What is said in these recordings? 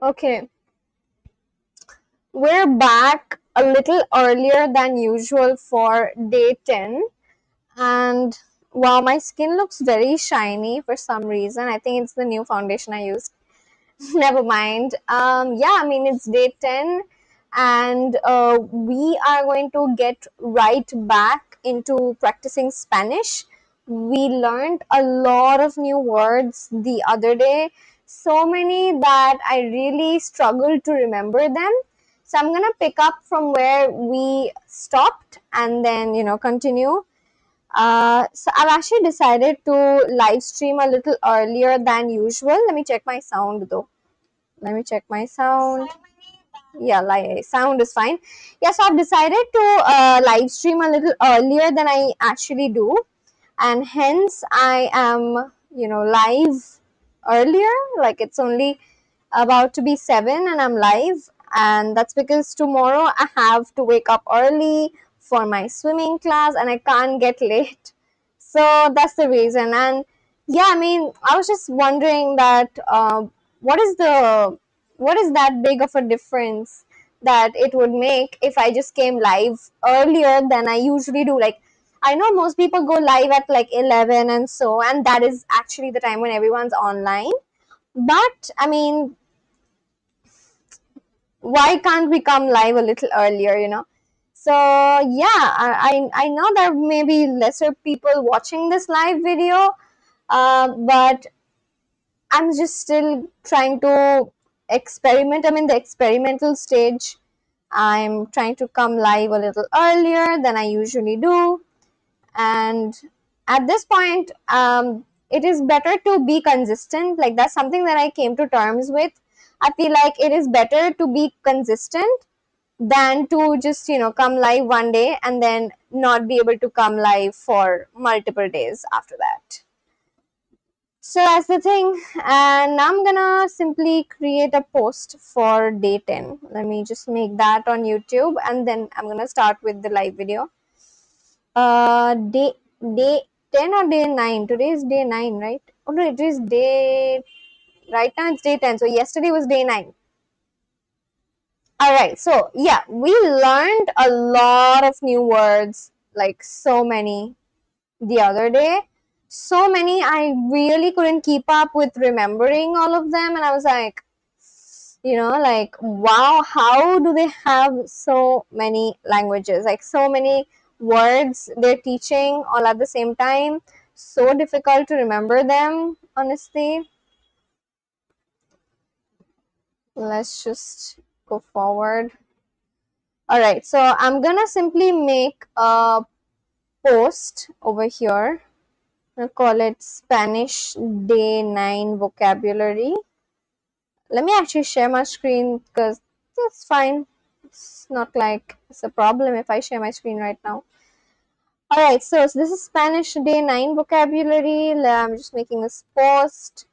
Okay, we're back a little earlier than usual for day 10. And wow, my skin looks very shiny for some reason. I think it's the new foundation I used. Never mind. Yeah, I mean, it's day 10, and we are going to get right back into practicing Spanish. We learned a lot of new words the other day, so many that I really struggled to remember them. So I'm gonna pick up from where we stopped and then, continue. So I've actually decided to live stream a little earlier than usual. Let me check my sound though. Let me check my sound. Yeah, sound is fine. Yeah, so I've decided to live stream a little earlier than I actually do, and hence I am, live earlier. Like it's only about to be 7 and I'm live, and that's because tomorrow I have to wake up early for my swimming class and I can't get late. So that's the reason. And yeah, I mean, I was just wondering that what is the what is that big of a difference that it would make if I just came live earlier than I usually do. Like, I know most people go live at like 11 and so, and that is actually the time when everyone's online. But I mean, why can't we come live a little earlier? So yeah, I know there may be lesser people watching this live video, but I'm just still trying to experiment. I'm in the experimental stage. I'm trying to come live a little earlier than I usually do, and at this point, it is better to be consistent. Like, that's something that I came to terms with. I feel like it is better to be consistent than to just, come live one day and then not be able to come live for multiple days after that. So that's the thing. And I'm gonna simply create a post for day 10. Let me just make that on YouTube, and then I'm gonna start with the live video. Day 10 or day 9? Today is day 9, right? Oh no, it is day, right now it's day 10. So yesterday was day 9. Alright, so yeah, we learned a lot of new words, like so many the other day. So many, I really couldn't keep up with remembering all of them, and I was like, like, wow, how do they have so many languages? Like, so many words they're teaching all at the same time. So difficult to remember them, honestly. Let's just go forward. All right, so I'm gonna simply make a post over here. I'll call it Spanish Day 9 Vocabulary. Let me actually share my screen because that's fine. It's not like it's a problem if I share my screen right now. Alright, so this is Spanish Day 9 Vocabulary. I'm just making this post.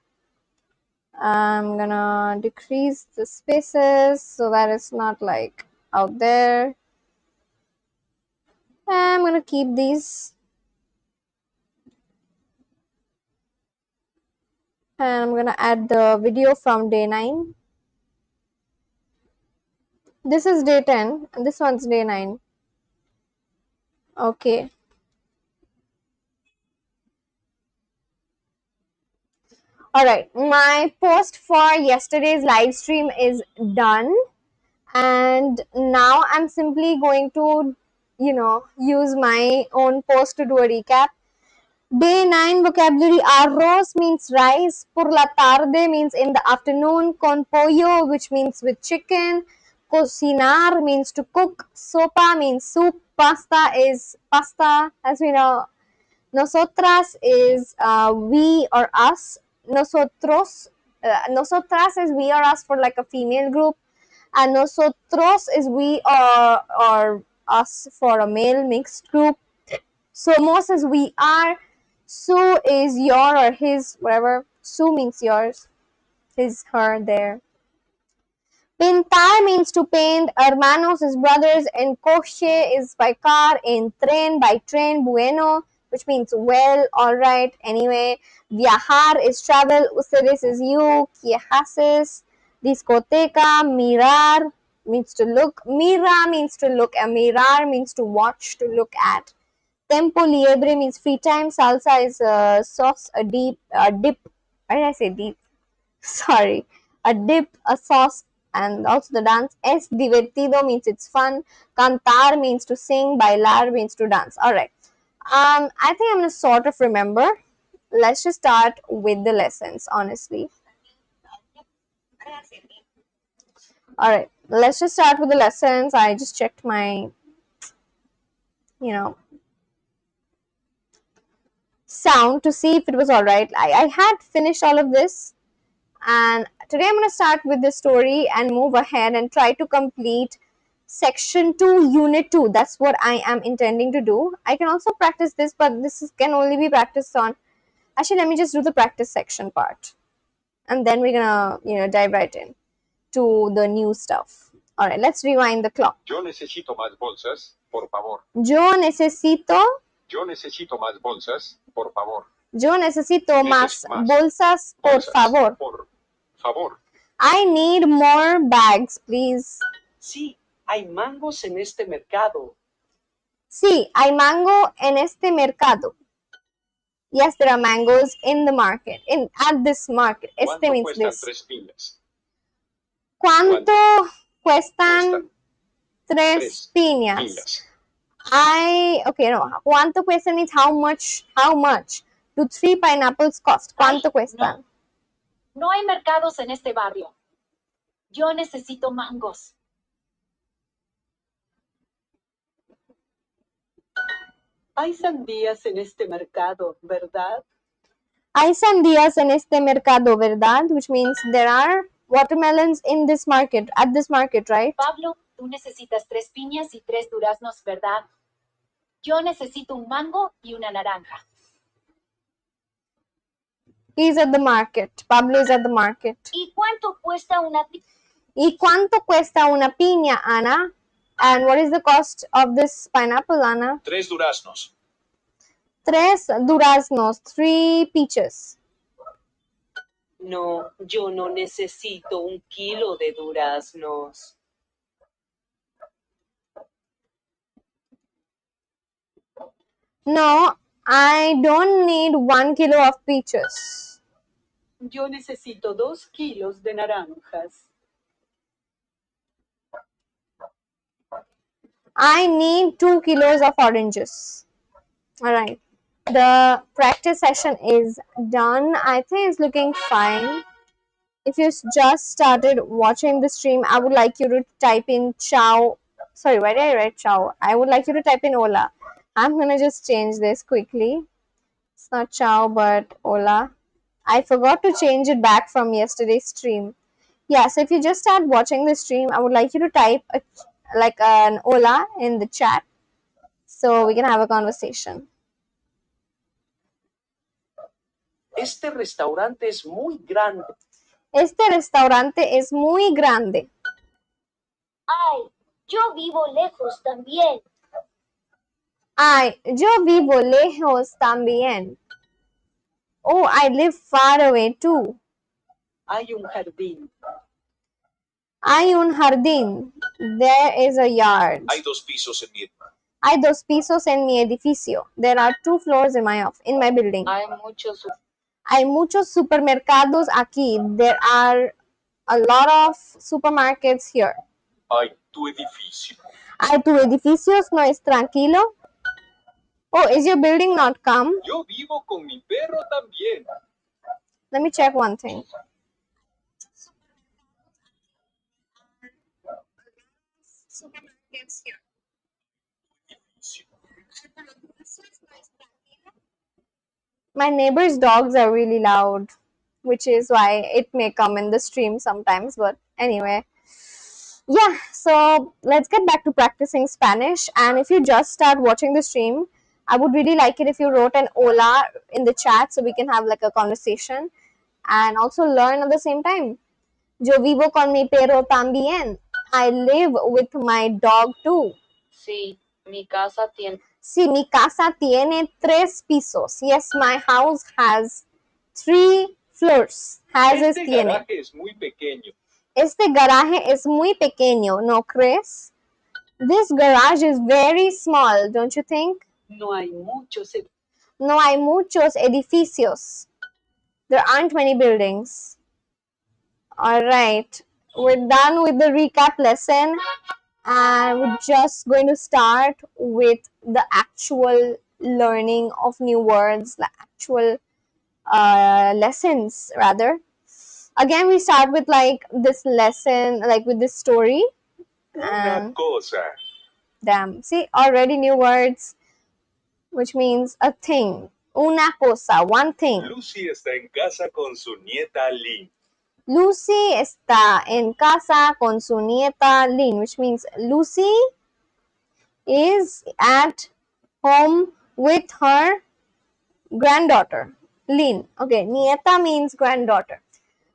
I'm gonna decrease the spaces so that it's not like out there. I'm gonna keep these, and I'm gonna add the video from day 9. This is day 10 and this one's day 9. Okay. Alright, my post for yesterday's live stream is done, and now I'm simply going to, use my own post to do a recap. Day 9 vocabulary: arroz means rice, por la tarde means in the afternoon, con pollo, which means with chicken, cocinar means to cook, sopa means soup, pasta is pasta, as we know. Nosotras is we or us. Nosotros, nosotras is we or us for like a female group, and nosotros is we or us for a male mixed group. Somos is we are. Su is your or his, whatever. Su means yours, his, her, their. Pintar means to paint. Hermanos is brothers. En coche is by car. En tren, by train. Bueno, which means well, alright, anyway. Viajar is travel. Ustedes is you. ¿Qué haces? Discoteca, mirar means to look. Mira means to look. A mirar means to watch, to look at. Tempo liebre means free time. Salsa is a sauce, a dip. Why did I say deep? Sorry. A dip, a sauce, and also the dance. Es divertido means it's fun. Cantar means to sing. Bailar means to dance. Alright. I think I'm gonna sort of remember. Let's just start with the lessons, honestly. Alright, let's just start with the lessons. I just checked my, you know, sound to see if it was alright. I had finished all of this, and today I'm going to start with the story and move ahead and try to complete section 2, unit 2. That's what I am intending to do. I can also practice this, but can only be practiced on. Actually, let me just do the practice section part, and then we're gonna, dive right in to the new stuff. All right, let's rewind the clock. Yo necesito más bolsas, por favor. Yo necesito más bolsas, por favor. Yo necesito más bolsas, por favor. Por favor. I need more bags, please. Sí, hay mangos en este mercado. Sí, hay mango en este mercado. Yes, there are mangoes in the market. At this market. Este means cuestan this. 3 piñas? ¿Cuánto cuestan 3 piñas? ¿Cuánto cuesta means how much do 3 pineapples cost? ¿Cuánto cuestan? No hay mercados en este barrio. Yo necesito mangos. Hay sandías en este mercado, ¿verdad? Hay sandías en este mercado, ¿verdad? Which means there are watermelons in this market, at this market, right? Pablo, tú necesitas 3 piñas y 3 duraznos, ¿verdad? Yo necesito un mango y una naranja. He's at the market. Pablo is at the market. ¿Y cuánto cuesta una piña? ¿Y cuánto cuesta una piña, Ana? And what is the cost of this pineapple, Ana? 3 duraznos. 3 duraznos, 3 peaches. No, yo no necesito 1 kilo de duraznos. No, I don't need 1 kilo of peaches. Yo necesito 2 kilos de naranjas. I need 2 kilos of oranges. Alright. The practice session is done. I think it's looking fine. If you just started watching the stream, I would like you to type in ciao. Sorry, why did I write ciao? I would like you to type in hola. I'm gonna just change this quickly. It's not ciao, but hola. I forgot to change it back from yesterday's stream. Yeah, so if you just start watching the stream, I would like you to type an hola in the chat so we can have a conversation. Este restaurante es muy grande. Este restaurante es muy grande. Ay, yo vivo lejos también. Ay, yo vivo lejos también. Oh, I live far away too. Hay un jardín. Hay un jardín. There is a yard. Hay 2 pisos en mi Hay 2 pisos en mi edificio. There are 2 floors in my building. Hay muchos supermercados aquí. There are a lot of supermarkets here. Hay tu edificio. Hay tu edificios, no es tranquilo. Oh, is your building not calm? Yo vivo con mi perro también. Let me check one thing. Supermarkets here. My neighbor's dogs are really loud, which is why it may come in the stream sometimes. But anyway, yeah, so let's get back to practicing Spanish. And if you just start watching the stream, I would really like it if you wrote an hola in the chat so we can have like a conversation and also learn at the same time. Yo vivo con mi perro también. I live with my dog too. Sí, mi casa tiene. Sí, mi casa tiene 3 pisos. Yes, my house has 3 floors. Este garaje es muy pequeño. Este garaje es muy pequeño, ¿no crees? This garage is very small, don't you think? No hay muchos No hay muchos edificios. There aren't many buildings. Alright, we're done with the recap lesson and we're just going to start with the actual learning of new words, the actual lessons rather. Again, we start with like this lesson, like with this story. Una cosa. Damn, see, already new words, which means a thing. Una cosa, one thing. Lucy está en casa con su nieta Lynn. Lucy está en casa con su nieta Lynn, which means Lucy is at home with her granddaughter, Lynn. Okay, nieta means granddaughter.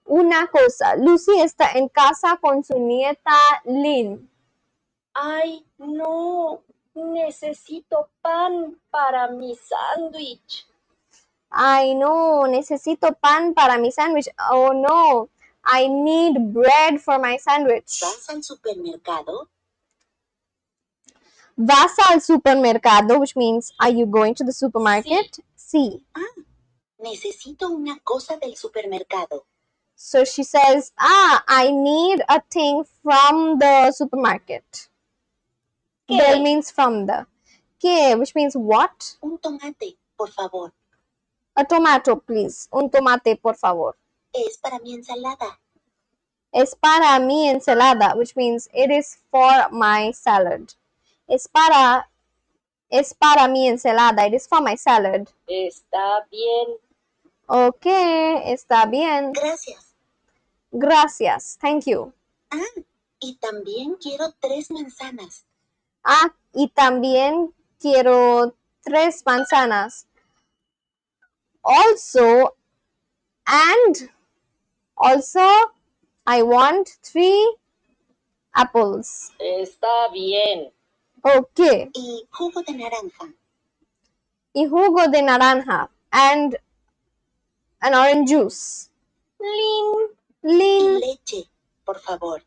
Una cosa, Lucy está en casa con su nieta Lynn. Ay, no. Necesito pan para mi sándwich. Ay, no, necesito pan para mi sándwich. Oh, no, I need bread for my sandwich. ¿Vas al supermercado? Vas al supermercado, which means, are you going to the supermarket? Sí. Necesito una cosa del supermercado. So she says, I need a thing from the supermarket. ¿Qué? Del means from the. ¿Qué? Which means what? Un tomate, por favor. A tomato, please. Un tomate, por favor. Es para mi ensalada. Es para mi ensalada, which means it is for my salad. Es para mi ensalada. It is for my salad. Está bien. Okay, está bien. Gracias. Gracias. Thank you. Y también quiero 3 manzanas. Y también quiero 3 manzanas. Also, I want 3 apples. Está bien. Okay. Y jugo de naranja. Y jugo de naranja. And an orange juice. Y Lin. leche, por favor.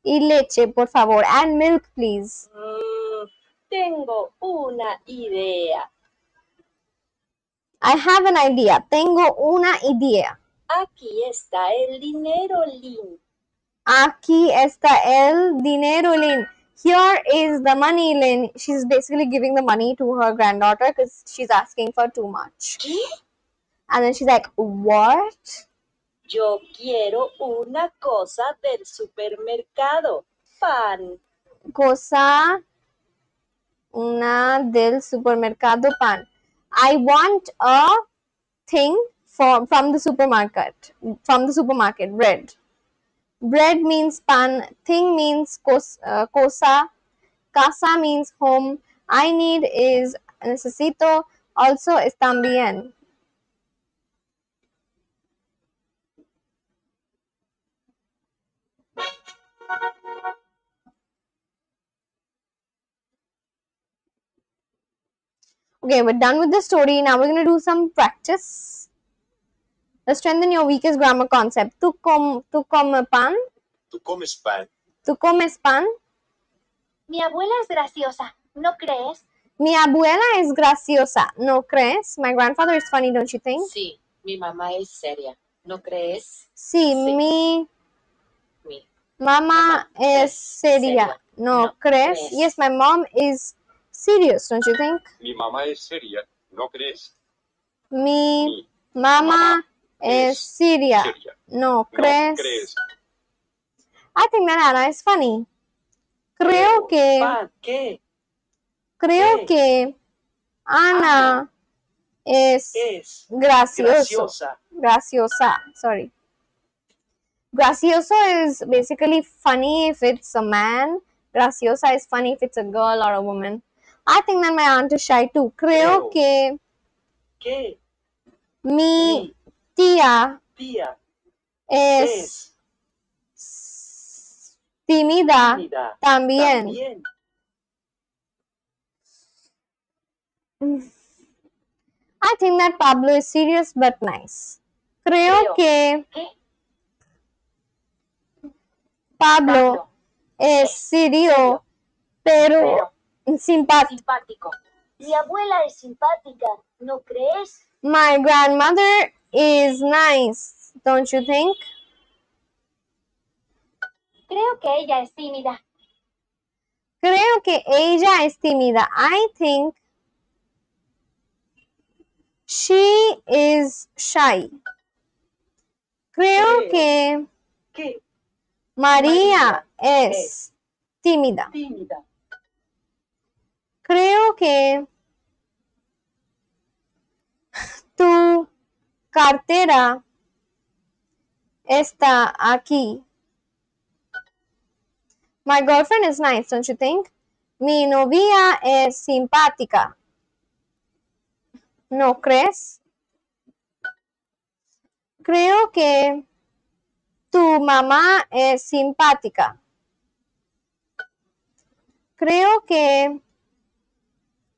Y leche, por favor. And milk, please. Tengo una idea. I have an idea. Tengo una idea. Aquí está el dinero, Lynn. Aquí está el dinero, Lynn. Here is the money, Lynn. She's basically giving the money to her granddaughter because she's asking for too much. ¿Qué? And then she's like, what? Yo quiero una cosa del supermercado. Pan. Cosa una del supermercado pan. I want a thing from the supermarket. From the supermarket, bread. Bread means pan. Thing means cosa. Casa means home. I need is necesito. Also is también. Okay, we're done with the story. Now we're going to do some practice. Let's strengthen your weakest grammar concept. Tu come pan? ¿Tú comes pan? Tu comes pan? Mi abuela es graciosa, ¿no crees? Mi abuela es graciosa, ¿no crees? My grandfather is funny, don't you think? Sí, mi mamá es seria, ¿no crees? Sí, Sí. mi Mi mamá es seria, ¿no crees? crees? Yes, my mom is serious, don't you think? Mi mamá es seria, ¿no crees? Mi mamá es seria, ¿no crees? I think that Anna is funny. Creo ¿Qué? que Ana es graciosa. Sorry. Gracioso is basically funny if it's a man. Graciosa is funny if it's a girl or a woman. I think that my aunt is shy too. Creo que ¿Qué? mi tía Tía. es tímida también. I think that Pablo is serious but nice. Creo que Pablo es serio, pero simpático. Simpático. Mi abuela es simpática, ¿no crees? My grandmother is nice, don't you think? Creo que ella es tímida. Creo que ella es tímida. I think she is shy. Creo que Que María es tímida. tímida. Creo que tu cartera está aquí. My girlfriend is nice, don't you think? Mi novia es simpática. ¿No crees? Creo que tu mamá es simpática. Creo que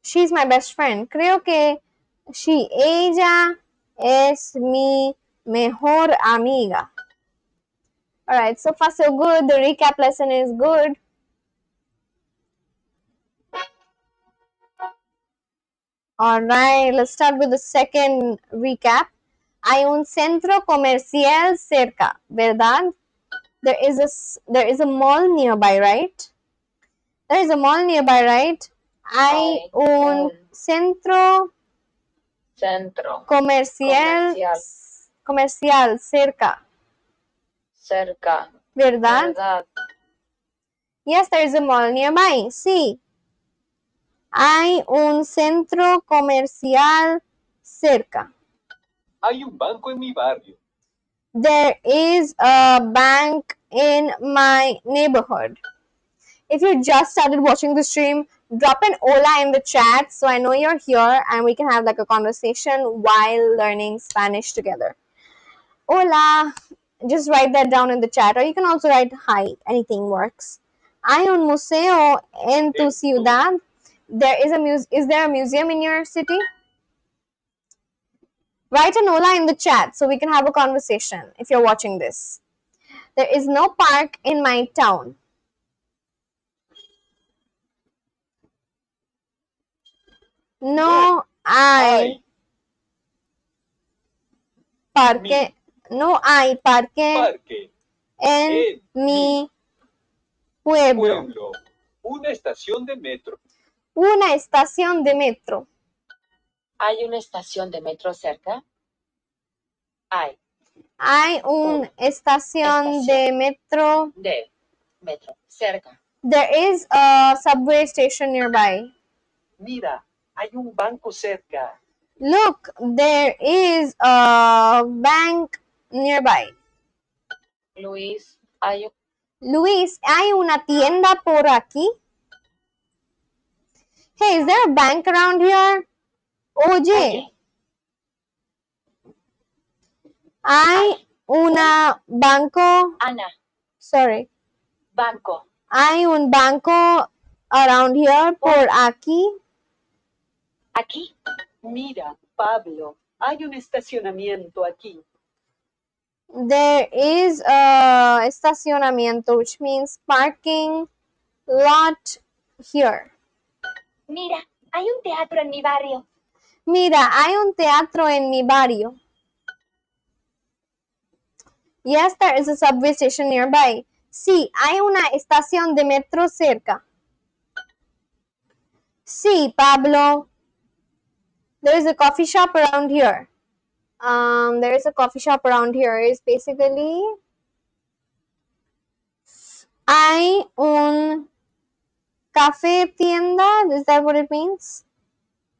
she's my best friend. Creo que ella es mi mejor amiga. Alright, so far so good. The recap lesson is good. Alright, let's start with the second recap. Hay un centro comercial cerca, ¿verdad? There is a mall nearby, right? There is a mall nearby, right? Hay un centro comercial cerca, ¿verdad? Yes, there is a mall nearby. Sí. Hay un centro comercial cerca. Hay un banco en mi barrio. There is a bank in my neighborhood. If you just started watching the stream, drop an hola in the chat so I know you're here and we can have like a conversation while learning Spanish together. Hola, just write that down in the chat, or you can also write hi, anything works. Hay un museo en tu ciudad. Is there a museum in your city? Write an hola in the chat so we can have a conversation if you're watching this. There is no park in my town. No hay parque. No hay parque en mi pueblo. Una estación de metro. Una estación de metro. ¿Hay una estación de metro cerca? Hay. Hay una estación de metro. Cerca. There is a subway station nearby. Mira, hay un banco cerca. Look, there is a bank nearby. Luis, hay Luis, ¿hay una tienda por aquí? Hey, is there a bank around here? Oye, hay una banco. Ana. Sorry. Banco. Hay un banco around here por aquí. Aquí. Mira, Pablo, hay un estacionamiento aquí. There is a estacionamiento, which means parking lot here. Mira, hay un teatro en mi barrio. Mira, hay un teatro en mi barrio. Yes, there is a subway station nearby. Sí, hay una estación de metro cerca. Sí, Pablo. There is a coffee shop around here. There is a coffee shop around here. Is basically hay un café tienda. Is that what it means?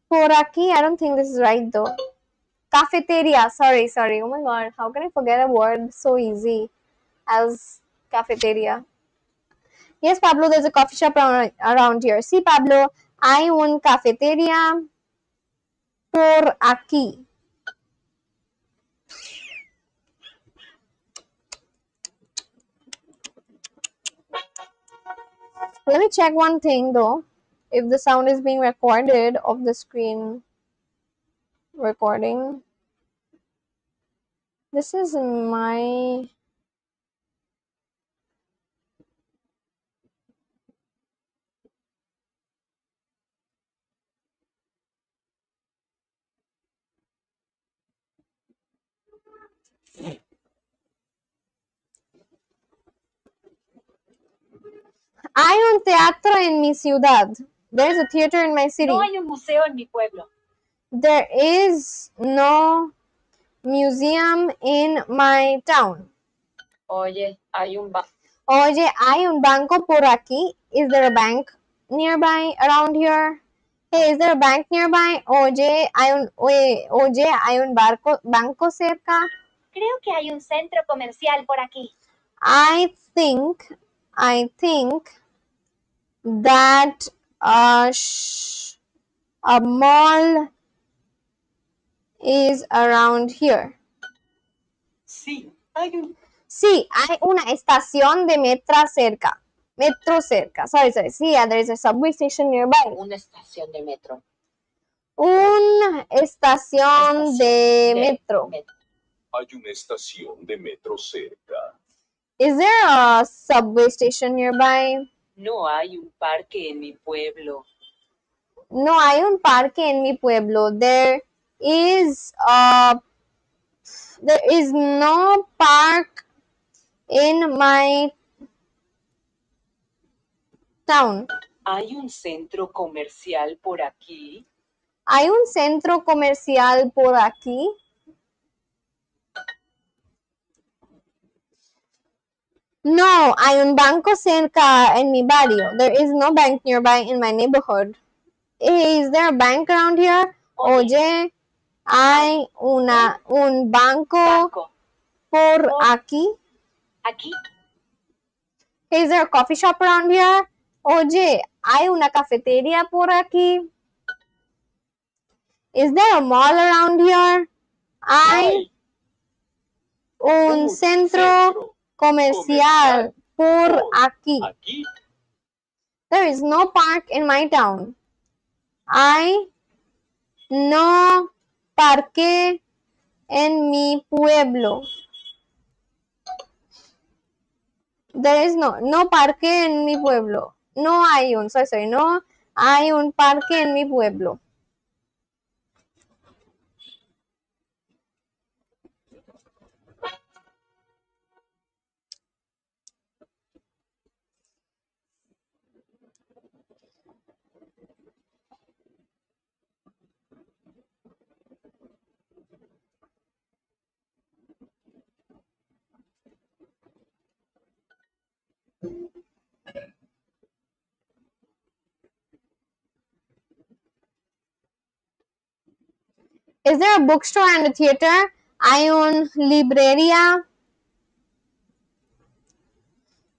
Por aquí, I don't think this is right though. Cafeteria. Sorry. Oh my god, how can I forget a word so easy as cafeteria? Yes, Pablo, there's a coffee shop around here. Sí, Pablo, hay un cafeteria por aquí. Let me check one thing though. If the sound is being recorded of the screen recording. This is my Hay un teatro en mi ciudad. There's a theater in my city. No hay un museo en mi pueblo. There is no museum in my town. Oye, hay un Oye, hay un banco por aquí. Is there a bank nearby around here? Hey, is there a bank nearby? Oye, hay un banco cerca. Creo que hay un centro comercial por aquí. I think that a mall is around here. Sí, Sí, hay una estación de metro cerca. Sorry. Sí, there is a subway station nearby. Una estación de metro. Una estación de metro. Hay una estación de metro cerca. Is there a subway station nearby? no hay un parque en mi pueblo. No hay un parque en mi pueblo. There is no park in my town. ¿Hay un centro comercial por aquí? ¿Hay un centro comercial por aquí? No, hay un banco cerca en mi barrio. There is no bank nearby in my neighborhood. Is there a bank around here? Oye, hay un banco por aquí. Aquí. Is there a coffee shop around here? Oye, hay una cafetería por aquí. Is there a mall around here? Hay un centro comercial por aquí. Aquí There is no park in my town. Hay no parque en mi pueblo. There is no parque en mi pueblo. No hay un, no hay un parque en mi pueblo. Is there a bookstore and a theater? Hay una librería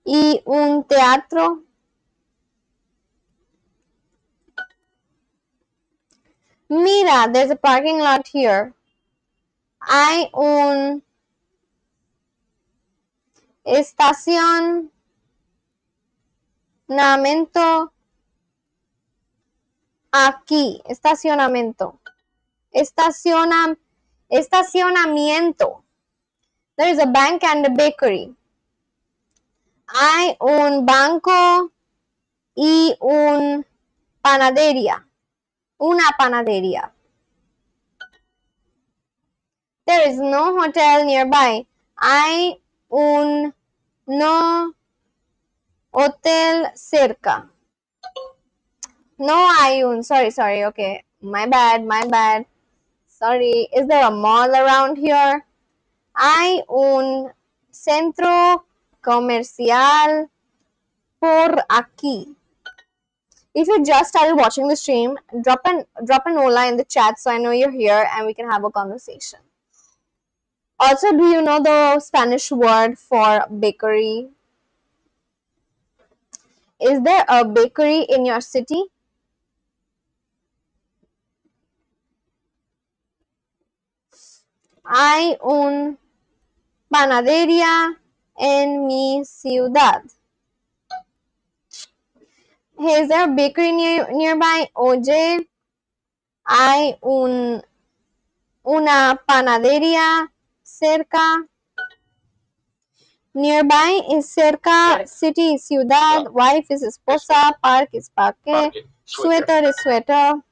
y un teatro. Mira, there's a parking lot here. Hay un estacionamiento aquí. Estacionamiento. There is a bank and a bakery. Hay un banco y una panadería. There is no hotel nearby. Hay un no hotel cerca. No hay un. Sorry. Okay. My bad. Sorry. Is there a mall around here? Hay un centro comercial por aquí. If you just started watching the stream, drop an hola in the chat so I know you're here and we can have a conversation. Also, do you know the Spanish word for bakery? Is there a bakery in your city? Hay un panadería en mi ciudad. Hey, is there a bakery nearby? Oye, hay una panadería cerca. Nearby is cerca, city, ciudad, wife is esposa, park is parque, sweater is sweater.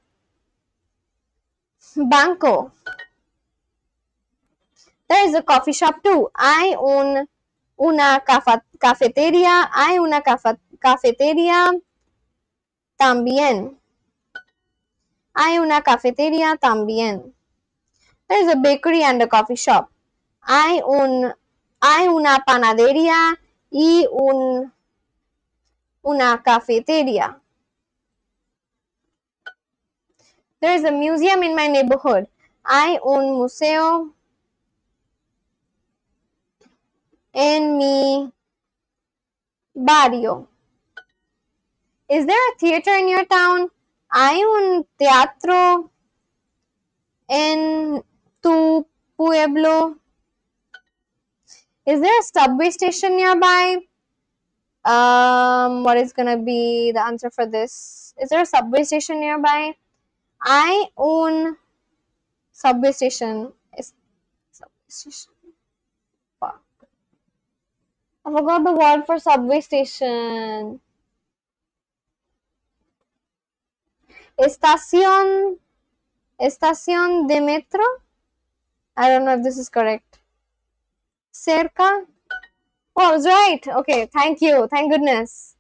Banco. There is a coffee shop too. Hay una cafetería. Hay una cafetería también. Hay una cafetería también. There is a bakery and a coffee shop. Hay una panadería y una cafetería. There is a museum in my neighborhood. Hay un museo en mi barrio. Is there a theater in your town? Hay un teatro en tu pueblo. Is there a subway station nearby? What is gonna be the answer for this? Is there a subway station nearby? Hay un subway station. Subway station. Fuck. I forgot the word for subway station. Estación de metro. I don't know if this is correct. Cerca. Oh, I was right. Okay, thank you. Thank goodness.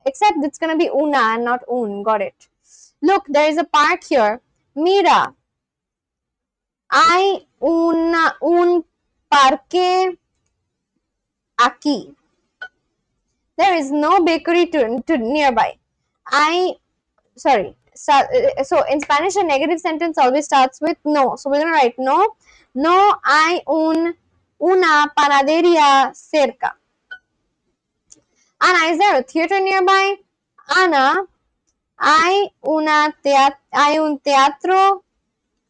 Except it's gonna be una and not un. Got it. Look, there is a park here. Mira. Hay un parque aquí. There is no bakery to nearby. Sorry. So in Spanish, a negative sentence always starts with no. So we're gonna write no. No hay una panadería cerca. Ana, is there a theater nearby? Ana, hay un teatro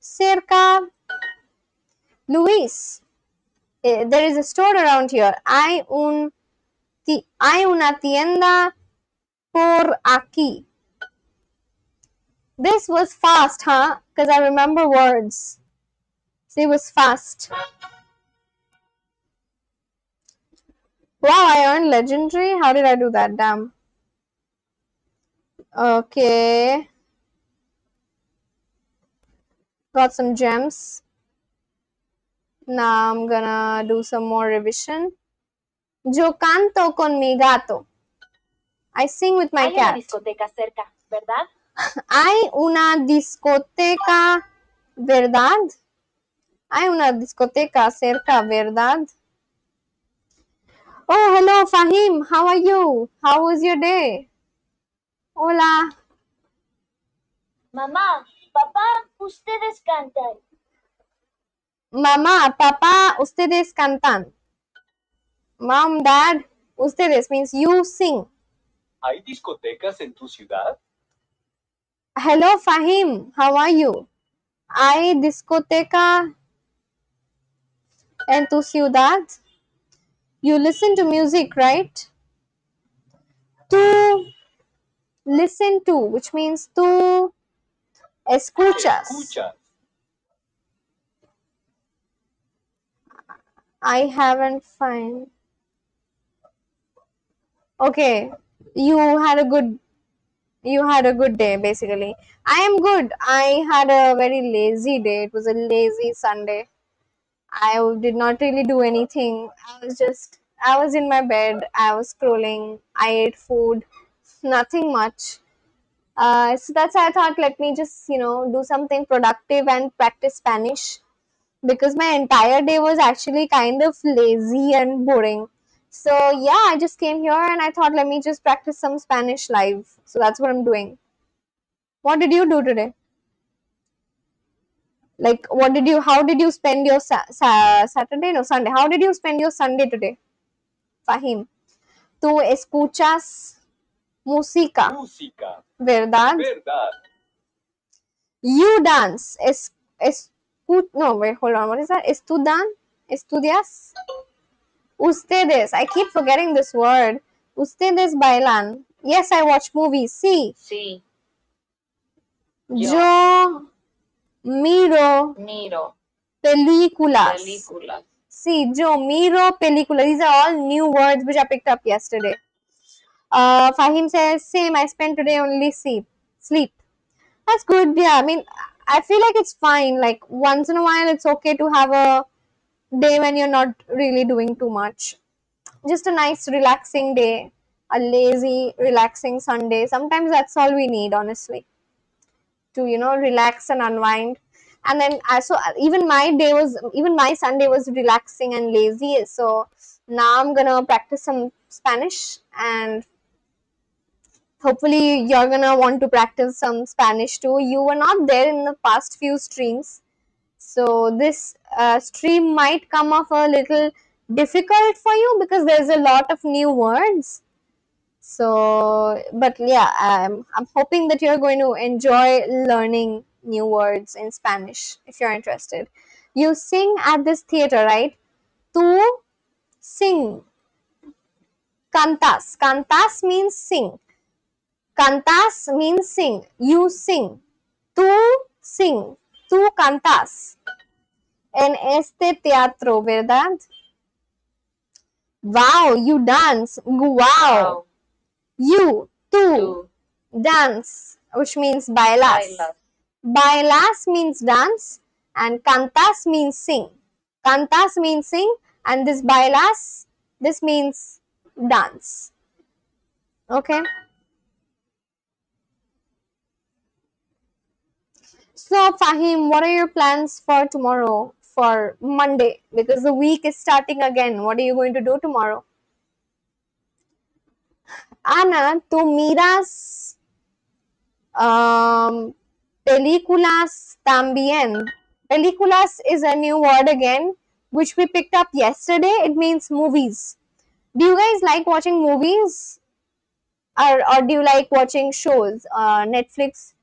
cerca. Luis, there is a store around here. Hay una tienda por aquí. This was fast, huh? Because I remember words. See, it was fast. Wow, I earned legendary? How did I do that? Damn. Okay. Got some gems. Now I'm gonna do some more revision. Yo canto con mi gato. I sing with my Hay una cat. discoteca cerca, ¿verdad? Hay una discoteca, ¿verdad? Hay una discoteca cerca, ¿verdad? Oh, hello, Fahim. How are you? How was your day? Hola. Mamá, papá, ustedes cantan. Mamá, papá, ustedes cantan. Mom, dad, ustedes means you sing. ¿Hay discotecas en tu ciudad? Hello, Fahim. How are you? ¿Hay discoteca en tu ciudad? You listen to music, right? Tú listen to, which means tú escuchas. Escuchas. I haven't find. Okay, you had a good day basically. I am good. I had a very lazy day. It was a lazy Sunday. I did not really do anything. I was in my bed. I was scrolling. I ate food. Nothing much. So that's why I thought, let me just, do something productive and practice Spanish, because my entire day was actually kind of lazy and boring. So yeah, I just came here and I thought, let me just practice some Spanish live. So that's what I'm doing. What did you do today? Like, how did you spend your Saturday? No, Sunday. How did you spend your Sunday today? Fahim. Tú escuchas música, Música. ¿verdad? ¿Verdad? You dance. No, wait, hold on. What is that? Estudias? Ustedes. I keep forgetting this word. Ustedes bailan. Yes, I watch movies. Sí. Sí. Yo miro películas. Sí, yo miro películas. These are all new words which I picked up yesterday. Fahim says, same, I spent today only sleep. That's good. Yeah, I mean, I feel like it's fine. Like, once in a while, it's okay to have a day when you're not really doing too much. Just a nice relaxing day, a lazy, relaxing Sunday. Sometimes that's all we need, honestly, to relax and unwind. And then even my Sunday was relaxing and lazy. So now I'm gonna practice some Spanish, and hopefully you're gonna want to practice some Spanish too. You were not there in the past few streams, so this stream might come off a little difficult for you because there's a lot of new words. So, but yeah, I'm hoping that you're going to enjoy learning new words in Spanish if you're interested. You sing at this theater, right? Tu sing. Cantas. Cantas means sing. Cantas means sing. You sing. Tu sing. Tu cantas. En este teatro, ¿verdad? Wow, you dance. Wow. You, tú, dance, which means bailas. Bailas means dance, and cantas means sing. Cantas means sing, and this bailas, this means dance. Okay. So, Fahim, what are your plans for tomorrow, for Monday? Because the week is starting again. What are you going to do tomorrow? Ana, tú miras películas también. Películas is a new word again, which we picked up yesterday. It means movies. Do you guys like watching movies? Or do you like watching shows? Netflix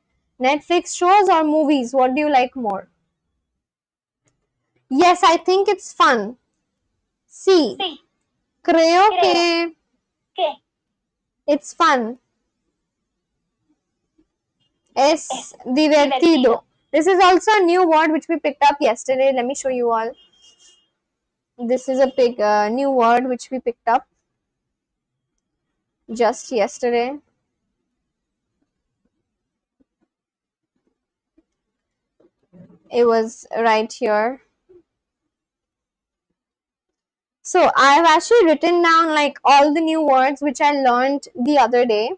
shows or movies? What do you like more? Yes, I think it's fun. Sí, creo que it's fun. Es divertido. This is also a new word which we picked up yesterday. Let me show you all. This is a big new word which we picked up just yesterday. It was right here. So I've actually written down like all the new words which I learned the other day,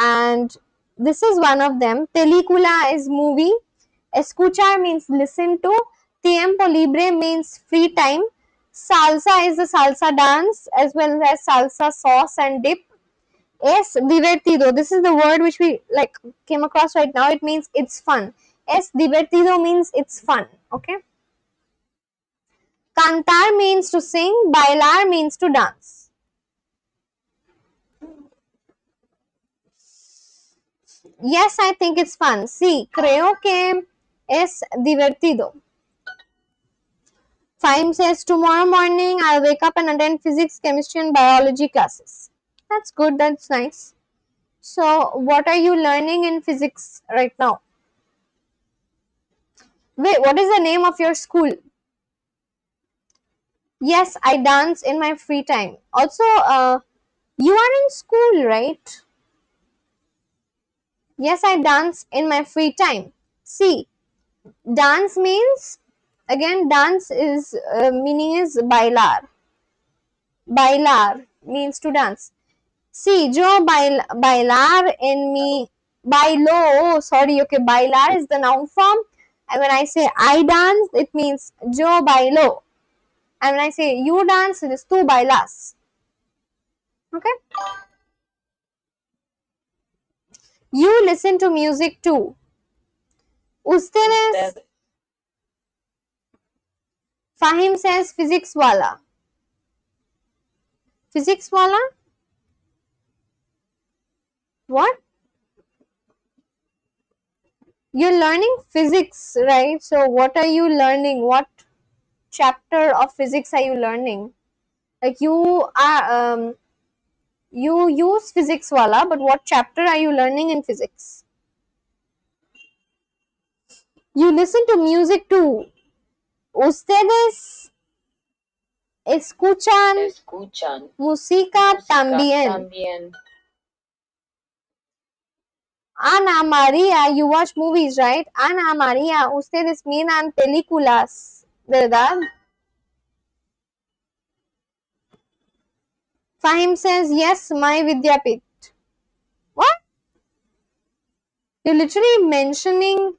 and this is one of them. Película is movie. Escuchar means listen to. Tiempo libre means free time. Salsa is the salsa dance as well as salsa sauce and dip. Es divertido. This is the word which we like came across right now. It means it's fun. Es divertido means it's fun. Okay. Cantar means to sing. Bailar means to dance. Yes, I think it's fun. Sí, creo que es divertido. Fahim says, tomorrow morning I'll wake up and attend physics, chemistry and biology classes. That's good. That's nice. So, what are you learning in physics right now? Wait, what is the name of your school? Yes, I dance in my free time. Also, you are in school, right? Yes, I dance in my free time. See, dance means, again, dance is, meaning is bailar. Bailar means to dance. See, yo bailar en mi, bailo, sorry, okay, bailar is the noun form. And when I say I dance, it means yo bailo. And when I say you dance, it is tú bailas. Okay? You listen to music too. Ustedes. Fahim says physics wala. Physics wala? What? You're learning physics, right? So what are you learning? What chapter of physics are you learning? Like you are you use physics wala, but what chapter are you learning in physics? You listen to music too. Ustedes escuchan música también. Ana María, you watch movies, right? Ana María, ustedes miran películas, ¿verdad? Fahim says, yes, my Vidyapit. What? You're literally mentioning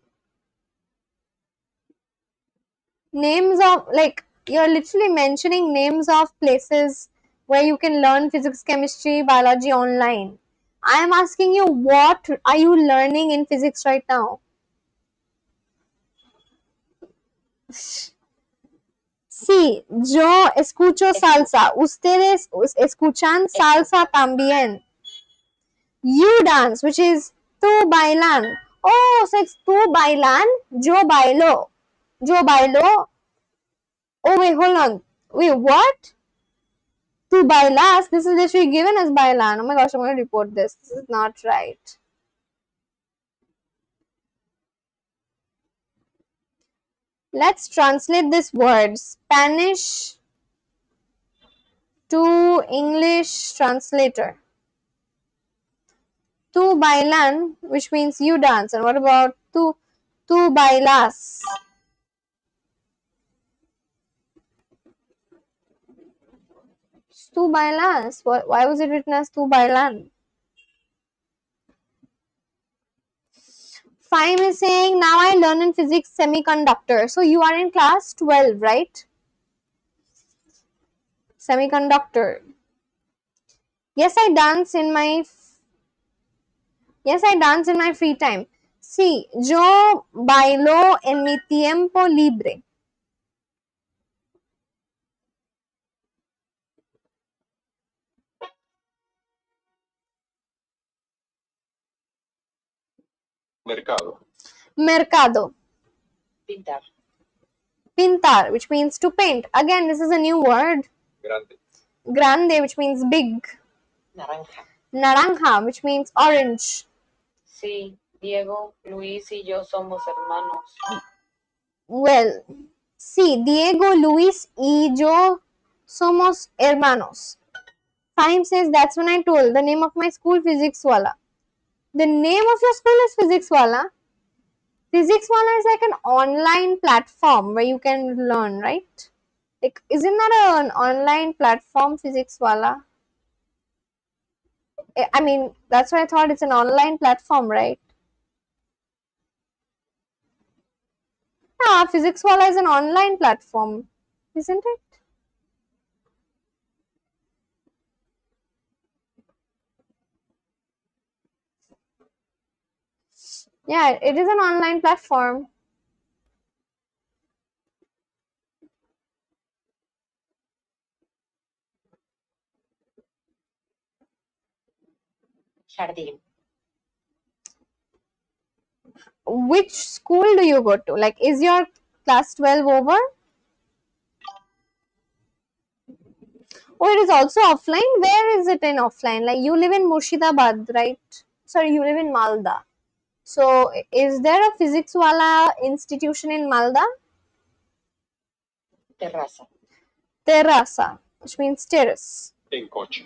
names of, like, you're literally mentioning names of places where you can learn physics, chemistry, biology online. I am asking you, what are you learning in physics right now? Sí, yo escucho salsa. Ustedes escuchan salsa también. You dance, which is tú bailan. Oh, so it's tú bailan, yo bailo. Yo bailo. Oh, wait, hold on. Wait, what? Tú bailas? This is literally given as bailan. Oh my gosh, I'm going to report this. This is not right. Let's translate this word. Spanish to English translator. Tú bailan, which means you dance. And what about tú bailas? Tú bailas. Why was it written as tú bailan? Fime is saying, now I learn in physics semiconductor. So you are in class 12, right? Semiconductor. Yes, I dance in my free time. Sí, yo bailo en mi tiempo libre. Mercado. Mercado. Pintar. Pintar, which means to paint. Again, this is a new word. Grande. Grande, which means big. Naranja. Naranja, which means orange. Sí, Diego, Luis y yo somos hermanos. Well, sí, Diego, Luis y yo somos hermanos. Fahim says, that's when I told the name of my school, Physics Wala. The name of your school is Physics Wala. Physics Wala is like an online platform where you can learn, right? Like, isn't that an online platform, Physics Wala? I mean, that's why I thought it's an online platform, right? Yeah, Physics Wala is an online platform, isn't it? Yeah, it is an online platform. Jardín. Which school do you go to? Like, is your class 12 over? Oh, it is also offline? Where is it in offline? Like, you live in Murshidabad, right? Sorry, you live in Malda. So, is there a physics wala institution in Malda? Terraza. Terraza, which means terrace. En coche.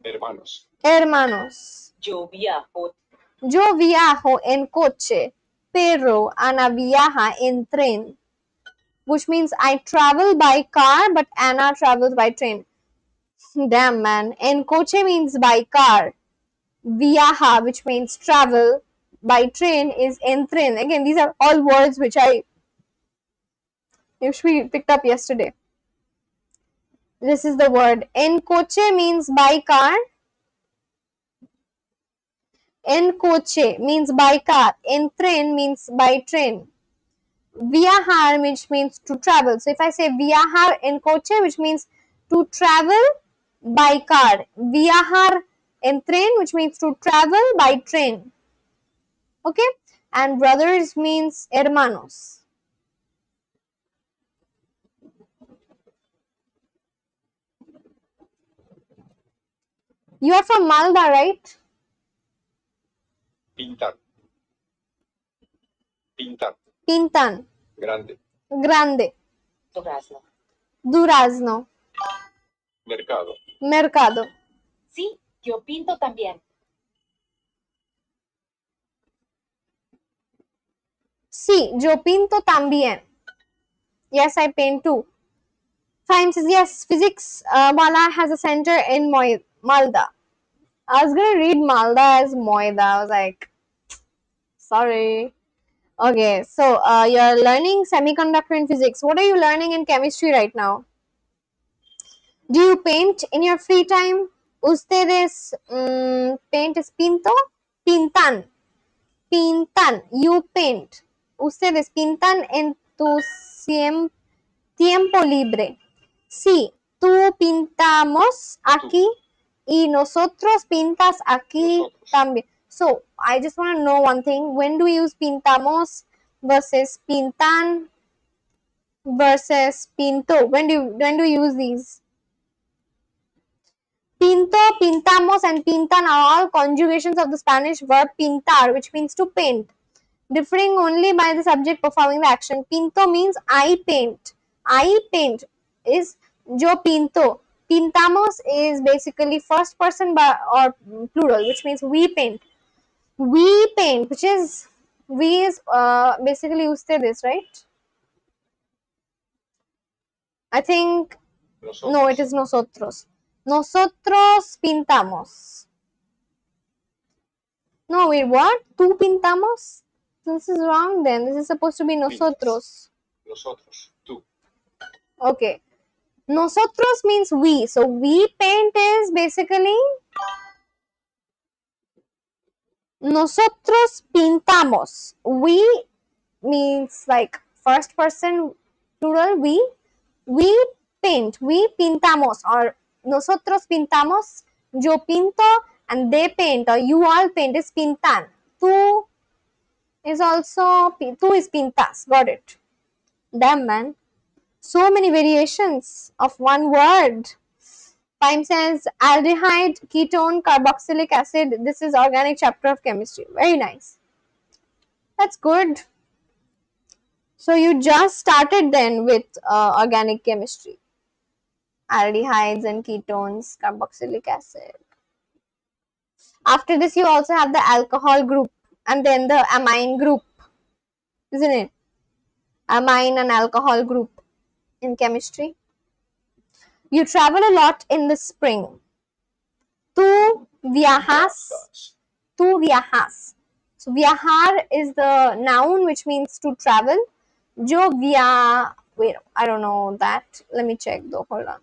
Hermanos. Hermanos. Yo viajo. Yo viajo en coche, pero Ana viaja en tren. Which means I travel by car, but Anna travels by train. Damn, man. En coche means by car. Viaja, which means travel by train, is en tren. Again, these are all words which we picked up yesterday. This is the word. En coche means by car. En coche means by car. En tren means by train. Viajar, which means to travel. So if I say viajar en coche, which means to travel by car. Viajar en tren, which means to travel by train. Okay? And brothers means hermanos. You are from Malda, right? Pintar. Pintar. Pintan. Grande. Grande. Durazno. Durazno. Mercado. Mercado. Sí, yo pinto también. Sí, yo pinto también. Yes, I paint too. Fahim says, yes, physics Wala has a center in Malda. I was gonna read Malda as Moida. I was like, sorry. Okay, so you're learning semiconductor in physics. What are you learning in chemistry right now? Do you paint in your free time? Ustedes paint is pinto? Pintan. Pintan. You paint. Ustedes pintan en tu tiempo libre. Sí, tú pintamos aquí y nosotros pintas aquí también. So, I just want to know one thing. When do we use pintamos versus pintan versus pinto? When do we use these? Pinto, pintamos, and pintan are all conjugations of the Spanish verb pintar, which means to paint, differing only by the subject performing the action. Pinto means I paint. I paint is yo pinto. Pintamos is basically first person or plural, which means we paint. We paint, which is we is basically ustedes, right? I think no, it is nosotros. Nosotros pintamos. No, wait, what? ¿Tú pintamos? This is wrong then. This is supposed to be nosotros. Nosotros, tú. Okay. Nosotros means we. So we paint is basically nosotros pintamos. We means like first person plural we. We paint. We pintamos or nosotros pintamos. Yo pinto and they paint or you all paint is pintan. Tú is also tú is pintas. Got it. Damn man. So many variations of one word. Time says aldehyde, ketone, carboxylic acid. This is organic chapter of chemistry. Very nice. That's good. So you just started then with organic chemistry. Aldehydes and ketones, carboxylic acid. After this, you also have the alcohol group and then the amine group, isn't it? Amine and alcohol group in chemistry. You travel a lot in the spring. Tú viajas. Tú viajas. So viajar is the noun which means to travel. Yo wait, I don't know that. Let me check though. Hold on.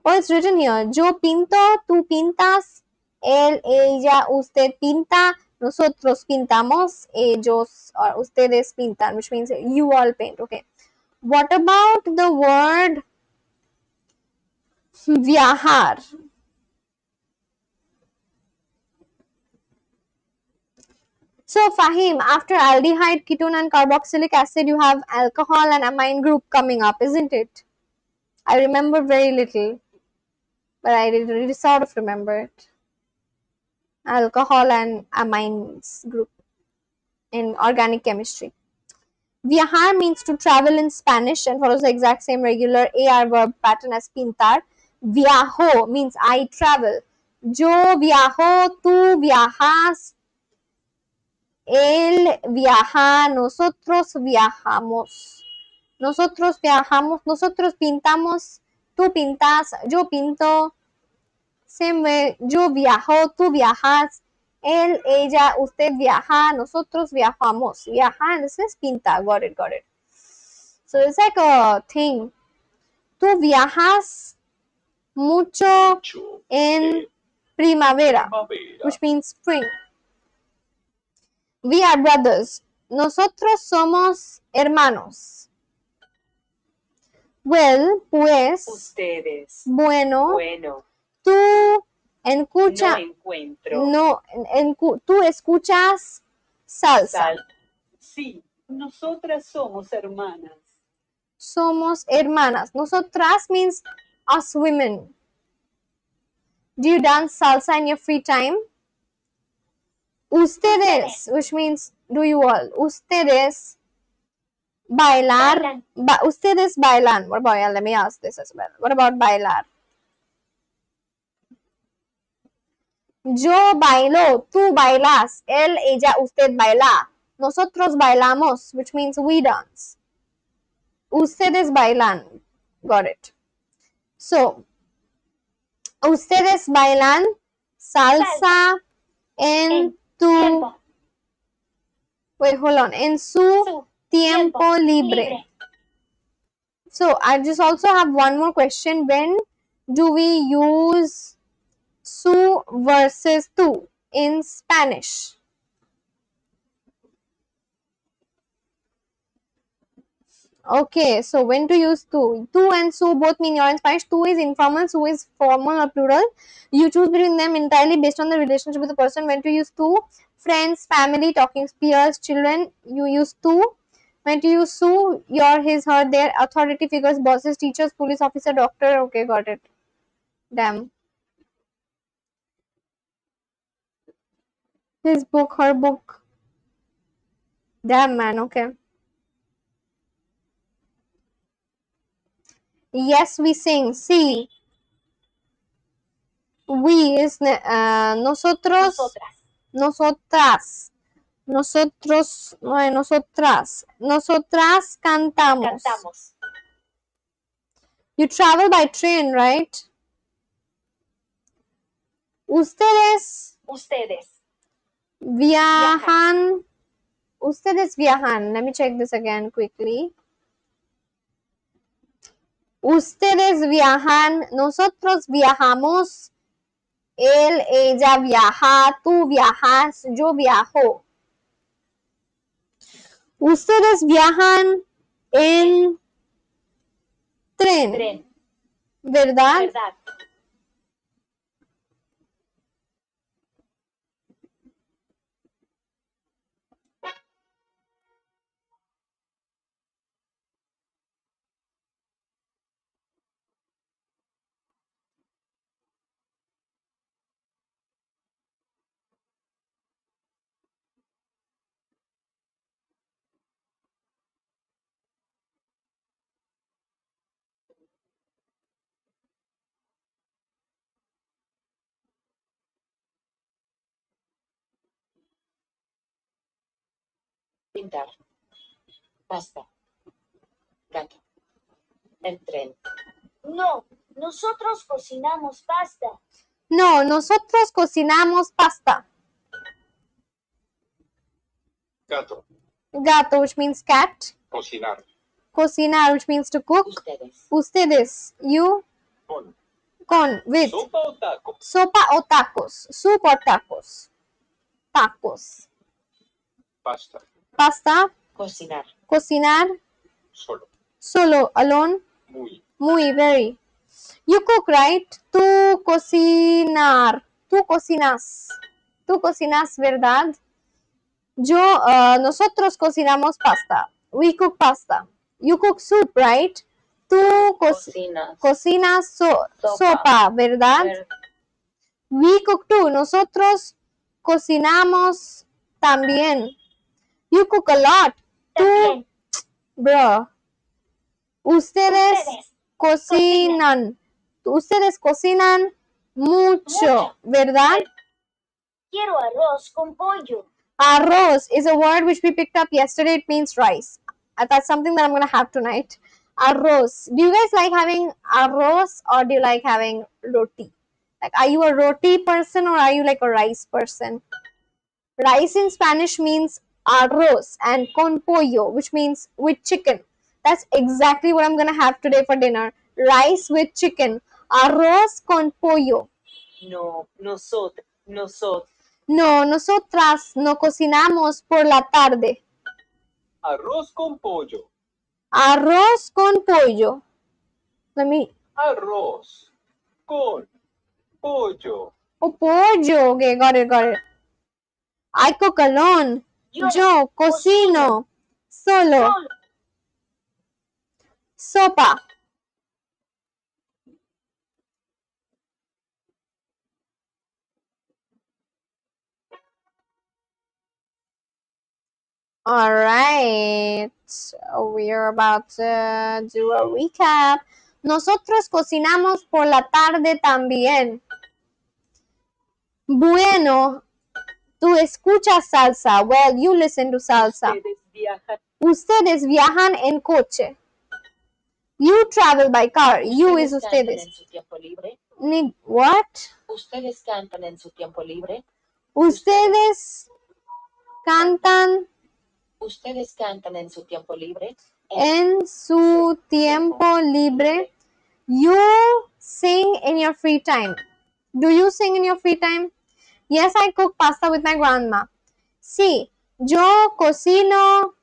Oh, it's written here. Yo pinto, tú pintas, él, ella, usted pinta, nosotros pintamos, ellos or ustedes pintan, which means you all paint. Okay. What about the word viajar? So Fahim, after aldehyde, ketone and carboxylic acid, you have alcohol and amine group coming up, isn't it? I remember very little, but I really sort of remember it. Alcohol and amines group in organic chemistry. Viajar means to travel in Spanish and follows the exact same regular AR verb pattern as pintar. Viajo means I travel. Yo viajo, tú viajas, él viaja, nosotros viajamos. Nosotros viajamos, nosotros pintamos, tú pintas, yo pinto. Same way, yo viajo, tú viajas, él, ella, usted viaja, nosotros viajamos. Viaja, and this is pinta. Got it, got it. So it's like a thing. Tú viajas mucho en primavera, which means spring. We are brothers. Nosotros somos hermanos. Well, pues. Ustedes. Bueno. Bueno. Tú escuchas. No encuentro. No, tú escuchas salsa. Sí, nosotras somos hermanas. Somos hermanas. Nosotras means us women. Do you dance salsa in your free time? Ustedes, which means do you all. Ustedes bailar. Ustedes bailan. What about, let me ask this as well. What about bailar? Yo bailo, tú bailas, él, ella, usted baila. Nosotros bailamos, which means we dance. Ustedes bailan. Got it. So, ustedes bailan salsa en tu... Tiempo. Wait, hold on. En su Su tiempo libre. So, I just also have one more question. When do we use su versus tu in Spanish? Okay, so when to use tu? Tu and su both mean your in Spanish. Tu is informal, su is formal or plural. You choose between them entirely based on the relationship with the person. When to use tu? Friends, family, talking peers, children, you use tu. When to use su? Your, his, her, their, authority figures, bosses, teachers, police officer, doctor. Okay, got it. Damn. His book, her book. Damn, man, okay. Yes, we sing. Sí. We is nosotros, Nosotras. nosotras, nosotros, no, nosotras, nosotras cantamos. Cantamos. You travel by train, right? Ustedes Ustedes. viajan. Ustedes viajan. Let me check this again quickly. Ustedes viajan. Nosotros viajamos. Él, ella viaja. Tú viajas. Yo viajo. Ustedes viajan en tren, Tren. ¿verdad? Verdad. Pintar. Pasta. Gato. El tren. No, nosotros cocinamos pasta. No, nosotros cocinamos pasta. Gato. Gato, which means cat. Cocinar. Cocinar, which means to cook. Ustedes. Ustedes, you, Con. con, with. Sopa o taco. Sopa o tacos. Soup or tacos. Tacos. Pasta. Pasta. Cocinar. Cocinar. Solo. Solo, alone. Muy. Muy, very. You cook, right? Tú cocinar. Tú cocinas. Tú cocinas, ¿verdad? Nosotros cocinamos pasta. We cook pasta. You cook soup, right? Tú cocinas sopa, ¿verdad? We cook too. Nosotros cocinamos también. You cook a lot. También. Bro. Ustedes cocinan. Ustedes cocinan mucho, ¿verdad? Quiero arroz con pollo. Arroz is a word which we picked up yesterday. It means rice. That's something that I'm going to have tonight. Arroz. Do you guys like having arroz or do you like having roti? Like, are you a roti person or are you like a rice person? Rice in Spanish means arroz and con pollo, which means with chicken. That's exactly what I'm going to have today for dinner. Rice with chicken. Arroz con pollo. No, No, nosotras no cocinamos por la tarde. Arroz con pollo. Arroz con pollo. Arroz con pollo. Oh, pollo. Okay, got it. I cook alone. Yo cocino solo. Sopa. All right. We're about to do a recap. Nosotros cocinamos por la tarde también. Bueno, tú escuchas salsa. Well, you listen to salsa. Ustedes viajan Ustedes viajan en coche. You travel by car. You is ¿Ustedes cantan ustedes. en su tiempo libre? What? ¿Ustedes cantan en su tiempo libre? Ustedes cantan ¿Ustedes cantan en su tiempo libre? en su tiempo libre. You sing in your free time. Do you sing in your free time? Yes, I cook pasta with my grandma. Sí, yo cocino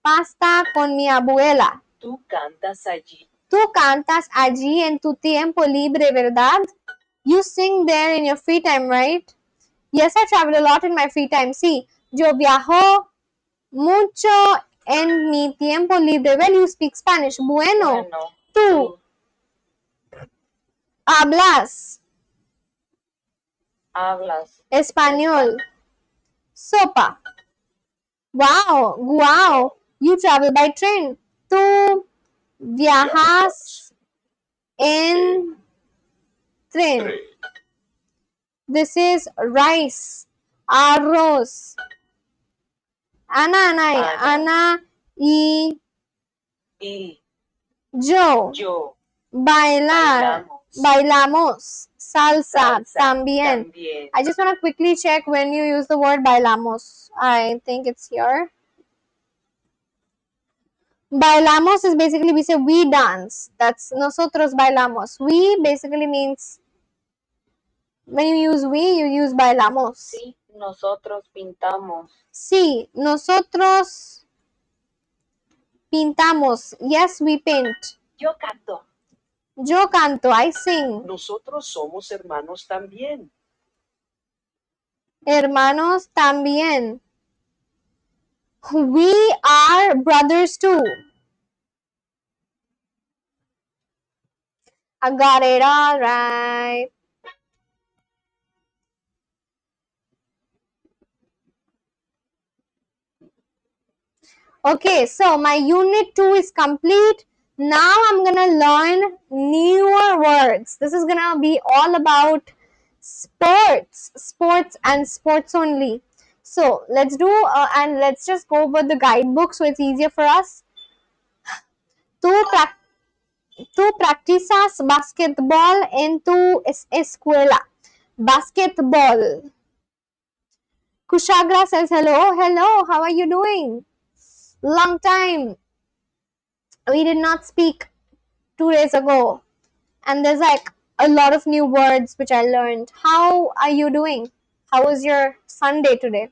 pasta con mi abuela. Tú cantas allí. Tú cantas allí en tu tiempo libre, ¿verdad? You sing there in your free time, right? Yes, I travel a lot in my free time. Sí, yo viajo mucho en mi tiempo libre. Well, you speak Spanish. Bueno, tú hablas español. Sopa. Wow. You travel by train. Tú viajas en tren. Tren. This is rice. Arroz. Ana y yo. Bailamos. Salsa también. I just want to quickly check when you use the word bailamos. I think it's here. Bailamos is basically we say we dance. That's nosotros bailamos. We basically means when you use we, you use bailamos. Sí, nosotros pintamos. Sí, nosotros pintamos. Yes, we paint. Yo canto. Yo canto, I sing. Nosotros somos hermanos también. Hermanos también. We are brothers too. I got it all right. Okay, so my unit 2 is complete. Now I'm gonna learn newer words. This is gonna be all about sports and sports only. So let's do and let's just go over the guidebook so it's easier for us. Tú practicas basketball en tu escuela. Basketball. Kushagra says hello. Hello, how are you doing? Long time. We did not speak 2 days ago. And there's like a lot of new words which I learned. How are you doing? How was your Sunday today?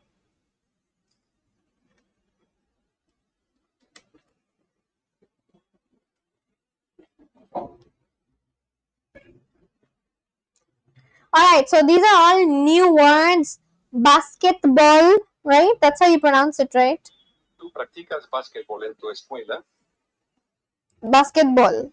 Alright, so these are all new words. Basketball, right? That's how you pronounce it, right? ¿Tú practicas básquetbol en tu escuela? Basketball.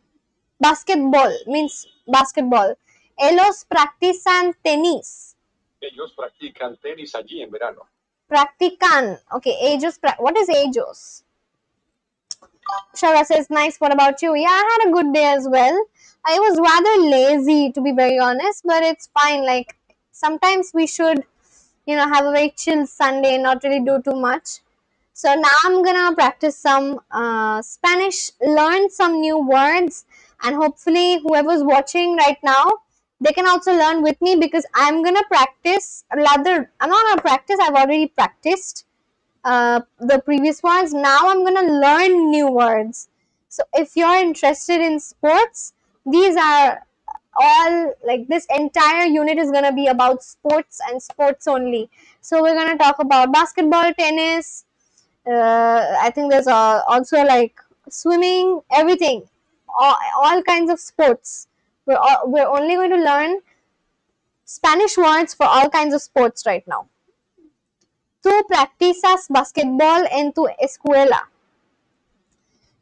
Basketball means basketball. Ellos practican tenis. Ellos practican tenis allí en verano. Practican. Okay, ellos. What is ellos? Shara says, nice. What about you? Yeah, I had a good day as well. I was rather lazy, to be very honest, but it's fine. Like, sometimes we should, have a very chill Sunday, not really do too much. So now I'm gonna practice some Spanish, learn some new words, and hopefully whoever's watching right now, they can also learn with me because I'm gonna practice. Rather, I'm not gonna practice. I've already practiced the previous ones. Now I'm gonna learn new words. So if you're interested in sports, these are all like this entire unit is gonna be about sports and sports only. So we're gonna talk about basketball, tennis. I think there's also like swimming, everything, all kinds of sports. We're only going to learn Spanish words for all kinds of sports right now. Tú practicas basketball en tu escuela.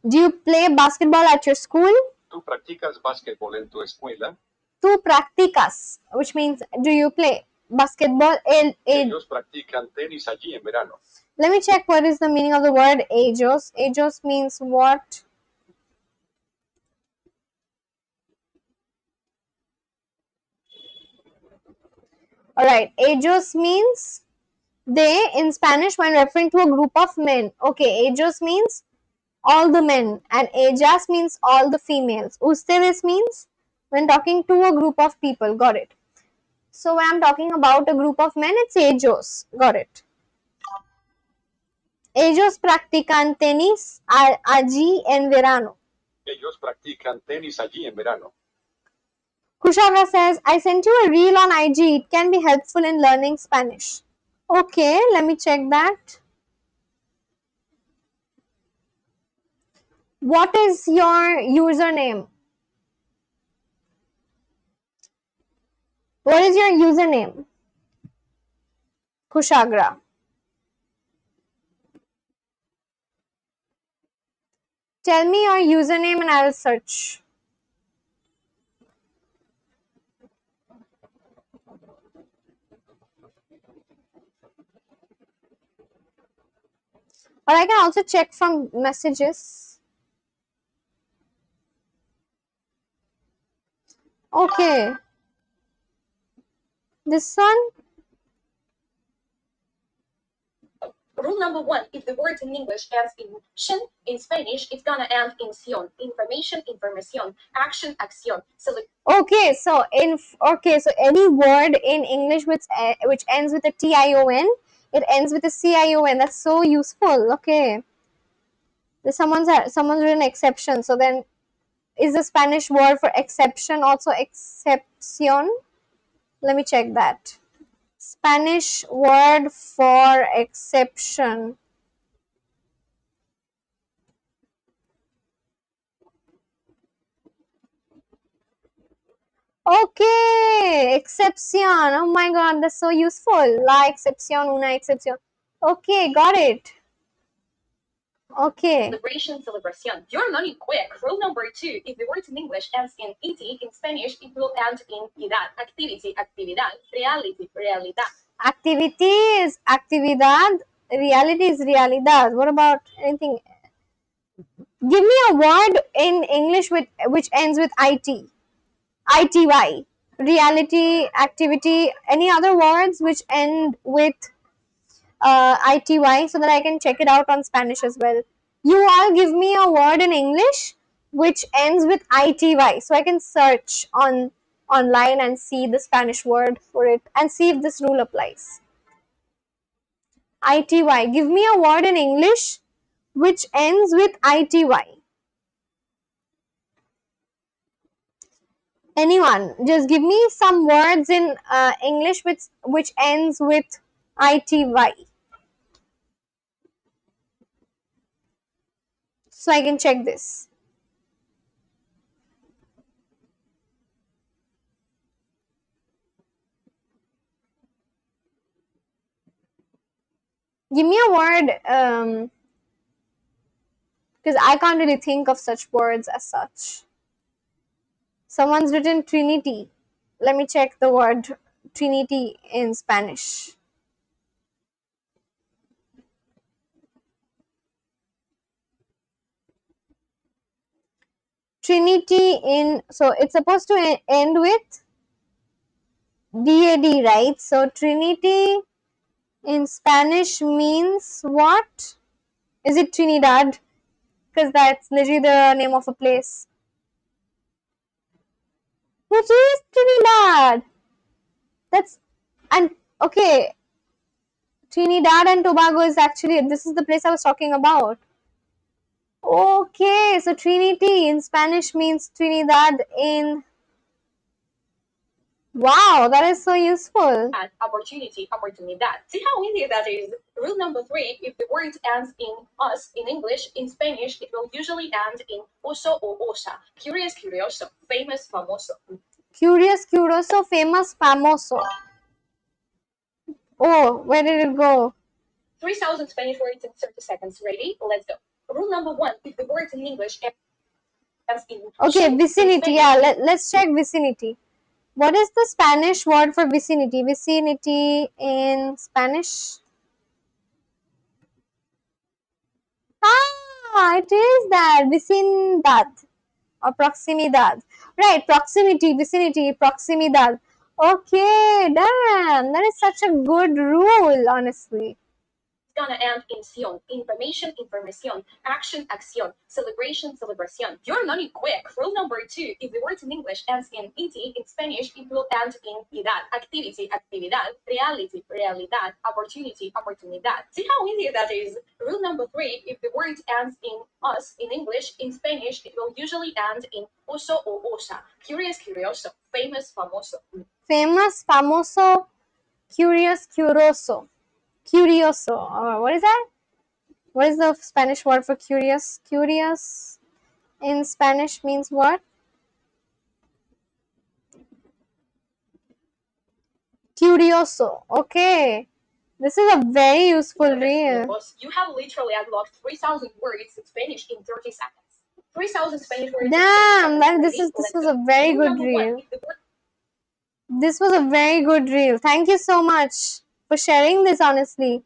Do you play basketball at your school? ¿Tú practicas básquetbol en tu escuela? Tú practicas, which means do you play basketball? Ellos practican tenis allí en verano. Let me check what is the meaning of the word ellos. Ellos means what? Alright, ellos means they in Spanish when referring to a group of men. Okay, ellos means all the men, and ellas means all the females. Ustedes means when talking to a group of people. Got it. So when I'm talking about a group of men, it's ellos. Got it. Ellos practican tenis allí en verano. Ellos practican tenis allí en verano. Kushagra says, I sent you a reel on IG. It can be helpful in learning Spanish. Okay, let me check that. What is your username? What is your username? Kushagra. Tell me your username and I'll search. Or I can also check from messages. Okay. This one? Rule number 1, if the word in English ends in tion, in Spanish, it's gonna end in sion. Information, información. Action, acción. Okay, so any word in English which ends with a tion, it ends with a cion. That's so useful. Okay. Someone's written exception. So then, is the Spanish word for exception also excepción? Let me check that. Spanish word for exception. Okay, excepción. Oh my god, that's so useful. La excepción, una excepción. Okay, got it. Okay. Celebration, celebración. You're learning quick. Rule number 2, if the word in English ends in ed, in Spanish, it will end in idad. Activity, actividad. Reality, realidad. Activity is actividad. Reality is realidad. What about anything? Give me a word in English which ends with it. ITY. Reality, activity, any other words which end with ITY so that I can check it out on Spanish as well. You all give me a word in English which ends with ITY so I can search online and see the Spanish word for it and see if this rule applies. ITY. Give me a word in English which ends with ITY. Anyone, just give me some words in English which ends with ITY. So I can check this. Give me a word, because I can't really think of such words as such. Someone's written Trinity. Let me check the word Trinity in Spanish. Trinity so it's supposed to end with DAD, right? So Trinity in Spanish means what? Is it Trinidad? Because that's literally the name of a place. What is Trinidad? Okay. Trinidad and Tobago is actually, this is the place I was talking about. Okay, so Trinity in Spanish means Trinidad in... Wow, that is so useful. Opportunity, oportunidad. See how easy that is? Rule number 3, if the word ends in us in English, in Spanish, it will usually end in oso or osa. Curious, curioso. Famous, famoso. Curious, curioso, famous, famoso. Oh, where did it go? 3,000 Spanish words in 30 seconds. Ready? Let's go. Rule number 1, if the word in English ends in... Okay, vicinity. Yeah, let's check vicinity. What is the Spanish word for vicinity? Vicinity in Spanish? Ah, it is that. Vecindad or proximidad. Right, proximity, vicinity, proximidad. Okay, damn. That is such a good rule, honestly. gonna end in ción. Information, información. Action, acción. Celebration, celebración. You're learning quick. Rule number 2. If the word in English ends in ed, in Spanish it will end in idad. Activity, actividad. Reality, realidad. Opportunity, oportunidad. See how easy that is? Rule number 3. If the word ends in us in English, in Spanish it will usually end in oso or osa. Curious, curioso. Famous, famoso. Famous, famoso, curious, curioso. Curioso. What is that? What is the Spanish word for curious? Curious in Spanish means what? Curioso. Okay. This is a very useful reel. You have literally unlocked 3,000 words in Spanish in 30 seconds. 3,000 Spanish words. Damn, this was a very good reel. This was a very good reel. Thank you so much for sharing this, honestly.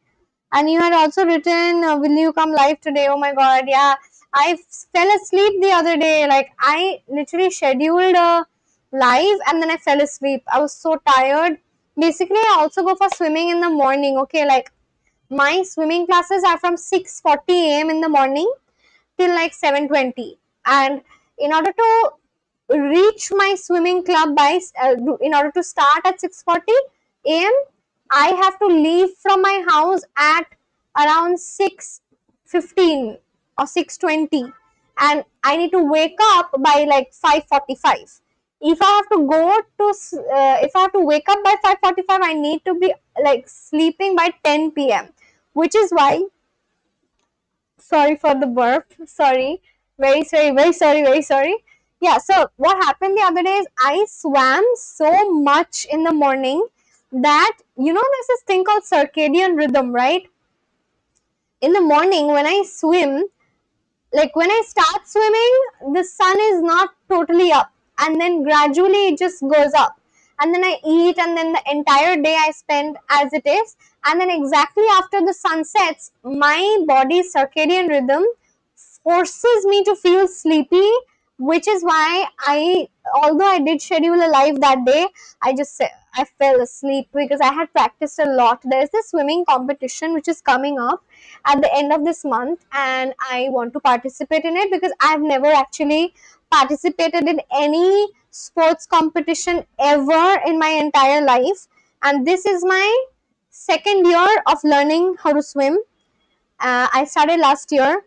And you had also written, will you come live today? Oh my god, yeah. I fell asleep the other day. Like, I literally scheduled a live and then I fell asleep. I was so tired. Basically, I also go for swimming in the morning. Okay, like, my swimming classes are from 6:40 a.m. in the morning till like 7:20. And in order to reach my swimming club by in order to start at 6:40 a.m, I have to leave from my house at around 6:15 or 6:20, and I need to wake up by like 5:45. If I have to go to if I have to wake up by 5:45, I need to be like sleeping by 10 p.m, which is why, sorry for the burp, sorry, very sorry, very sorry, very sorry. Yeah, so what happened the other day is I swam so much in the morning that, there's this thing called circadian rhythm, right? In the morning when I swim, like when I start swimming, the sun is not totally up, and then gradually it just goes up. And then I eat, and then the entire day I spend as it is. And then exactly after the sun sets, my body's circadian rhythm forces me to feel sleepy, which is why although I did schedule a live that day, I fell asleep because I had practiced a lot. There's this swimming competition which is coming up at the end of this month, and I want to participate in it because I've never actually participated in any sports competition ever in my entire life. And this is my second year of learning how to swim. I started last year,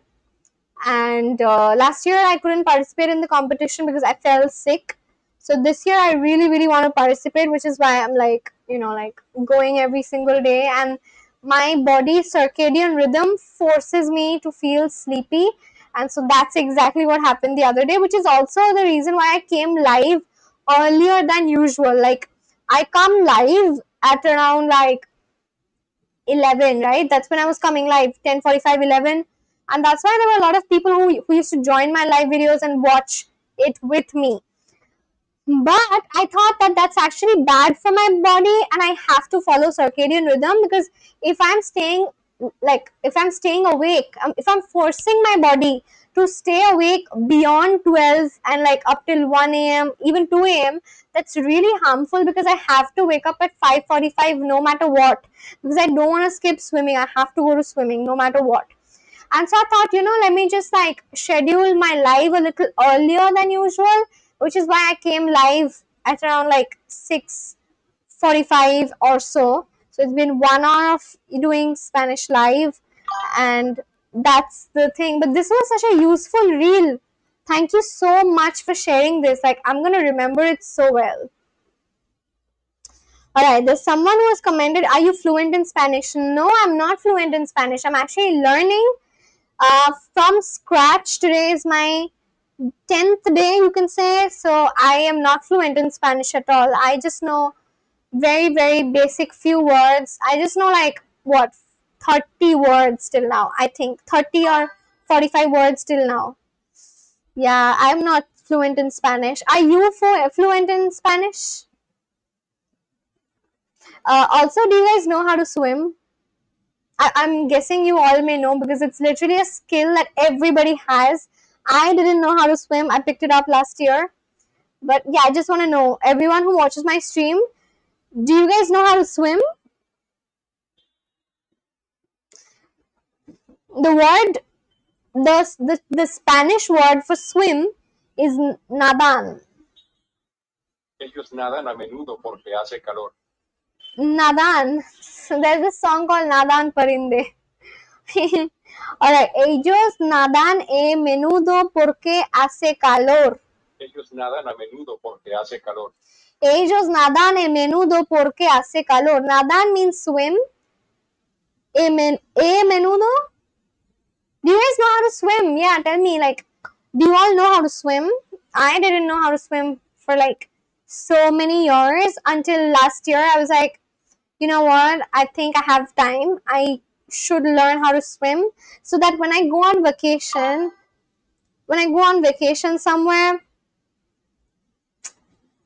and last year I couldn't participate in the competition because I fell sick. So this year I really, really want to participate, which is why I'm like, like going every single day. And my body's circadian rhythm forces me to feel sleepy, and so that's exactly what happened the other day, which is also the reason why I came live earlier than usual. Like, I come live at around like 11, right? That's when I was coming live, 10:45, 11. And that's why there were a lot of people who used to join my live videos and watch it with me. But I thought that that's actually bad for my body, and I have to follow circadian rhythm, because if I'm staying awake, if I'm forcing my body to stay awake beyond 12 and like up till 1 a.m, even 2 a.m, that's really harmful, because I have to wake up at 5:45 no matter what, because I don't want to skip swimming. I have to go to swimming no matter what. And so I thought, let me just like schedule my live a little earlier than usual, which is why I came live at around like 6:45 or so. So it's been 1 hour of doing Spanish live, and that's the thing. But this was such a useful reel. Thank you so much for sharing this. Like, I'm gonna remember it so well. Alright, there's someone who has commented, are you fluent in Spanish? No, I'm not fluent in Spanish. I'm actually learning from scratch. Today is my 10th day, you can say. So I am not fluent in Spanish at all. I just know very, very basic few words. I just know like, what, 30 words till now. I think 30 or 45 words till now. Yeah, I'm not fluent in Spanish. Are you fluent in Spanish? Also, do you guys know how to swim? I'm guessing you all may know, because it's literally a skill that everybody has. I didn't know how to swim. I picked it up last year. But yeah, I just want to know, everyone who watches my stream, do you guys know how to swim? The word, the Spanish word for swim is nadan. Ellos nadan a menudo porque hace calor. Nadan. So there's a song called Nadan Parinde. Alright, ellos nadan a menudo porque hace calor. Ellos nadan a menudo porque hace calor. Ellos nadan a menudo porque hace calor. Nadan means swim. A menudo? Do you guys know how to swim? Yeah, tell me. Like, do you all know how to swim? I didn't know how to swim for like so many years until last year. I was like, you know what? I think I have time. I should learn how to swim so that when I go on vacation somewhere,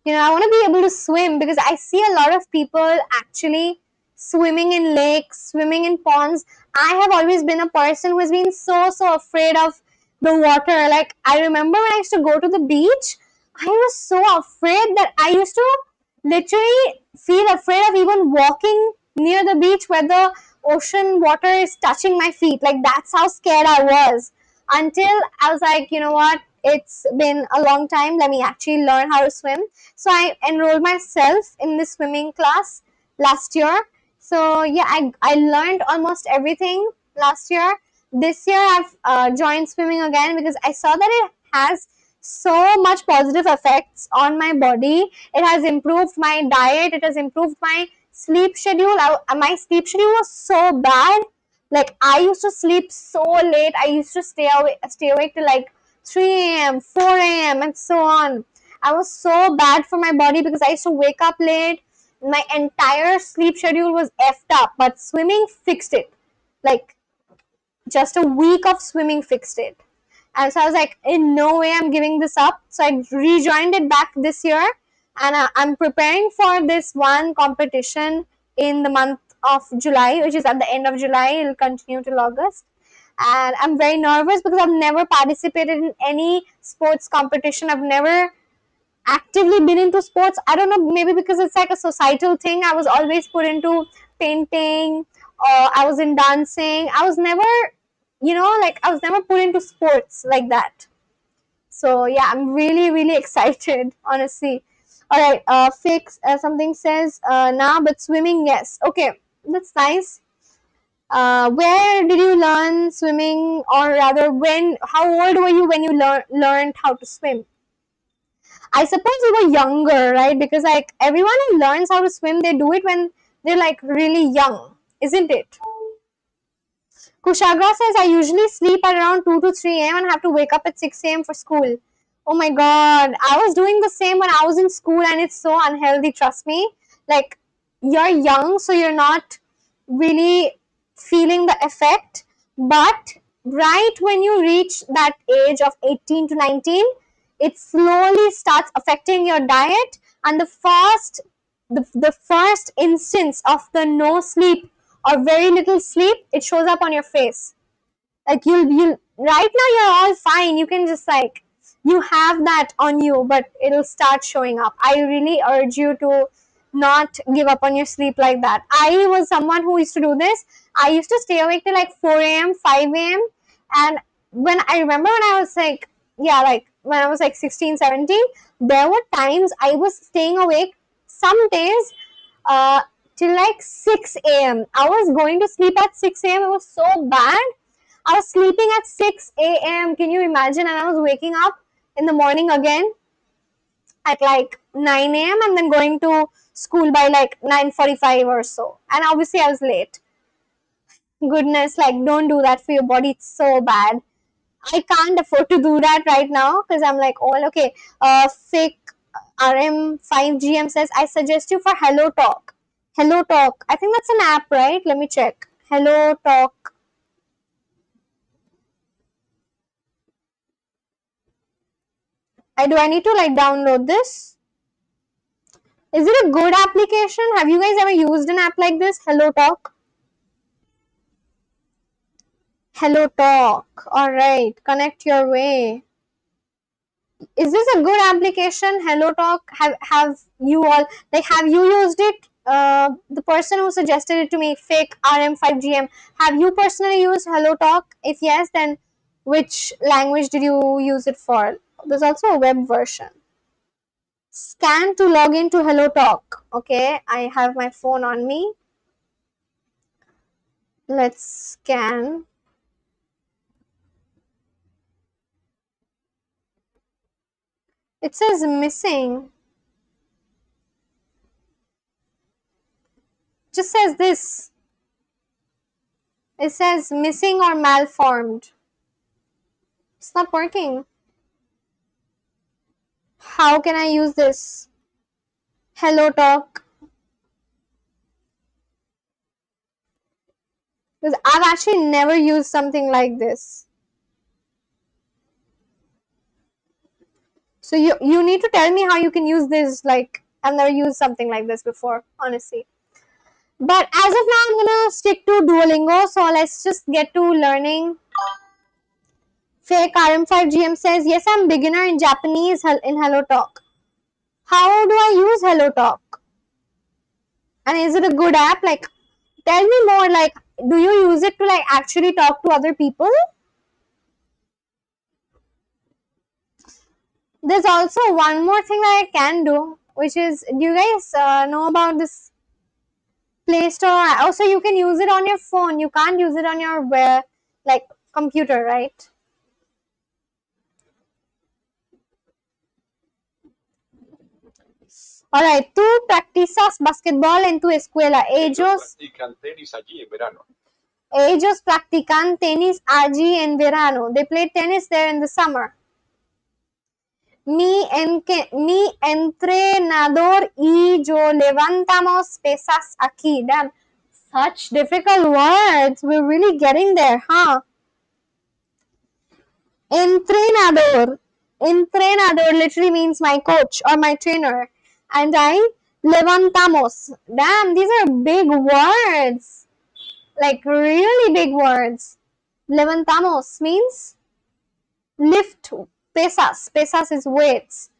I want to be able to swim because I see a lot of people actually swimming in lakes, swimming in ponds. I have always been a person who has been so afraid of the water. Like, I remember when I used to go to the beach, I was so afraid that I used to literally feel afraid of even walking near the beach where the ocean water is touching my feet. Like, that's how scared I was. Until I was like, you know what? It's been a long time. Let me actually learn how to swim. So I enrolled myself in this swimming class last year. So yeah, I learned almost everything last year. This year I've joined swimming again because I saw that it has so much positive effects on my body. It has improved my diet. It has improved my sleep schedule. My sleep schedule was so bad. Like, I used to sleep so late. I used to stay awake till like 3 a.m., 4 a.m., and so on. I was so bad for my body because I used to wake up late. My entire sleep schedule was effed up, but swimming fixed it. Like, just a week of swimming fixed it. And so I was like, in no way I'm giving this up. So I rejoined it back this year, and I'm preparing for this one competition in the month of July, which is at the end of July. It'll continue till August. And I'm very nervous because I've never participated in any sports competition. I've never actively been into sports. I don't know, maybe because it's like a societal thing. I was always put into painting, or I was in dancing. I was never, I was never put into sports like that. So yeah, I'm really excited, honestly. All right, fix something says nah, but swimming, yes. Okay, that's nice. Where did you learn swimming, or rather, how old were you when you learned how to swim? I suppose we were younger, right? Because like everyone who learns how to swim, they do it when they're like really young, isn't it? Kushagra says, I usually sleep at around 2 to 3 a.m. and have to wake up at 6 a.m. for school. Oh my god, I was doing the same when I was in school, and it's so unhealthy, trust me. Like, you're young, so you're not really feeling the effect, but right when you reach that age of 18 to 19, it slowly starts affecting your diet, and the first instance of the no sleep or very little sleep, it shows up on your face. Like, you'll right now you're all fine. You can just like, you have that on you, but it'll start showing up. I really urge you to not give up on your sleep like that. I was someone who used to do this. I used to stay awake till like 4 a.m., 5 a.m. And when I remember when I was like, yeah, like when I was like 16, 17, there were times I was staying awake some days uh, till like 6 a.m. I was going to sleep at 6 a.m. It was so bad. I was sleeping at 6 a.m. Can you imagine? And I was waking up in the morning again at like 9 a.m. and then going to school by like 9:45 or so. And obviously I was late. Goodness, like, don't do that for your body. It's so bad. I can't afford to do that right now because I'm like, oh, okay. Fake RM5GM says, I suggest you for Hello Talk. Hello Talk. I think that's an app, right? Let me check. Hello Talk. Do I need to like download this? Is it a good application? Have you guys ever used an app like this? Hello Talk. Hello Talk. Alright. Connect your way. Is this a good application? Hello Talk. Have you all, like, have you used it? the person who suggested it to me, fake RM5GM, have you personally used HelloTalk? If yes, then which language did you use it for? There's also a web version. Scan to log into HelloTalk. Okay, I have my phone on me. Let's scan. It says missing. Just says this. It says missing or malformed. It's not working. How can I use this? HelloTalk. Because I've actually never used something like this. So you need to tell me how you can use this. Like, I've never used something like this before, honestly. But as of now, I'm gonna stick to Duolingo. So let's just get to learning. Fake RM5GM says, yes, I'm beginner in Japanese in HelloTalk. How do I use HelloTalk? And is it a good app? Like, tell me more. Like, do you use it to like actually talk to other people? There's also one more thing that I can do, which is, do you guys know about this Play Store? Also, you can use it on your phone. You can't use it on your like computer, right? Alright, tú practicas basquetbol en tu escuela. Ellos practican tenis allí en verano. Ellos practican tenis allí en verano. They play tennis there in the summer. Mi entrenador y yo levantamos pesas aquí. Damn, such difficult words. We're really getting there, huh? Entrenador. Entrenador literally means my coach or my trainer. And I levantamos. Damn, these are big words. Like really big words. Levantamos means lift pesas. Pesas is weights.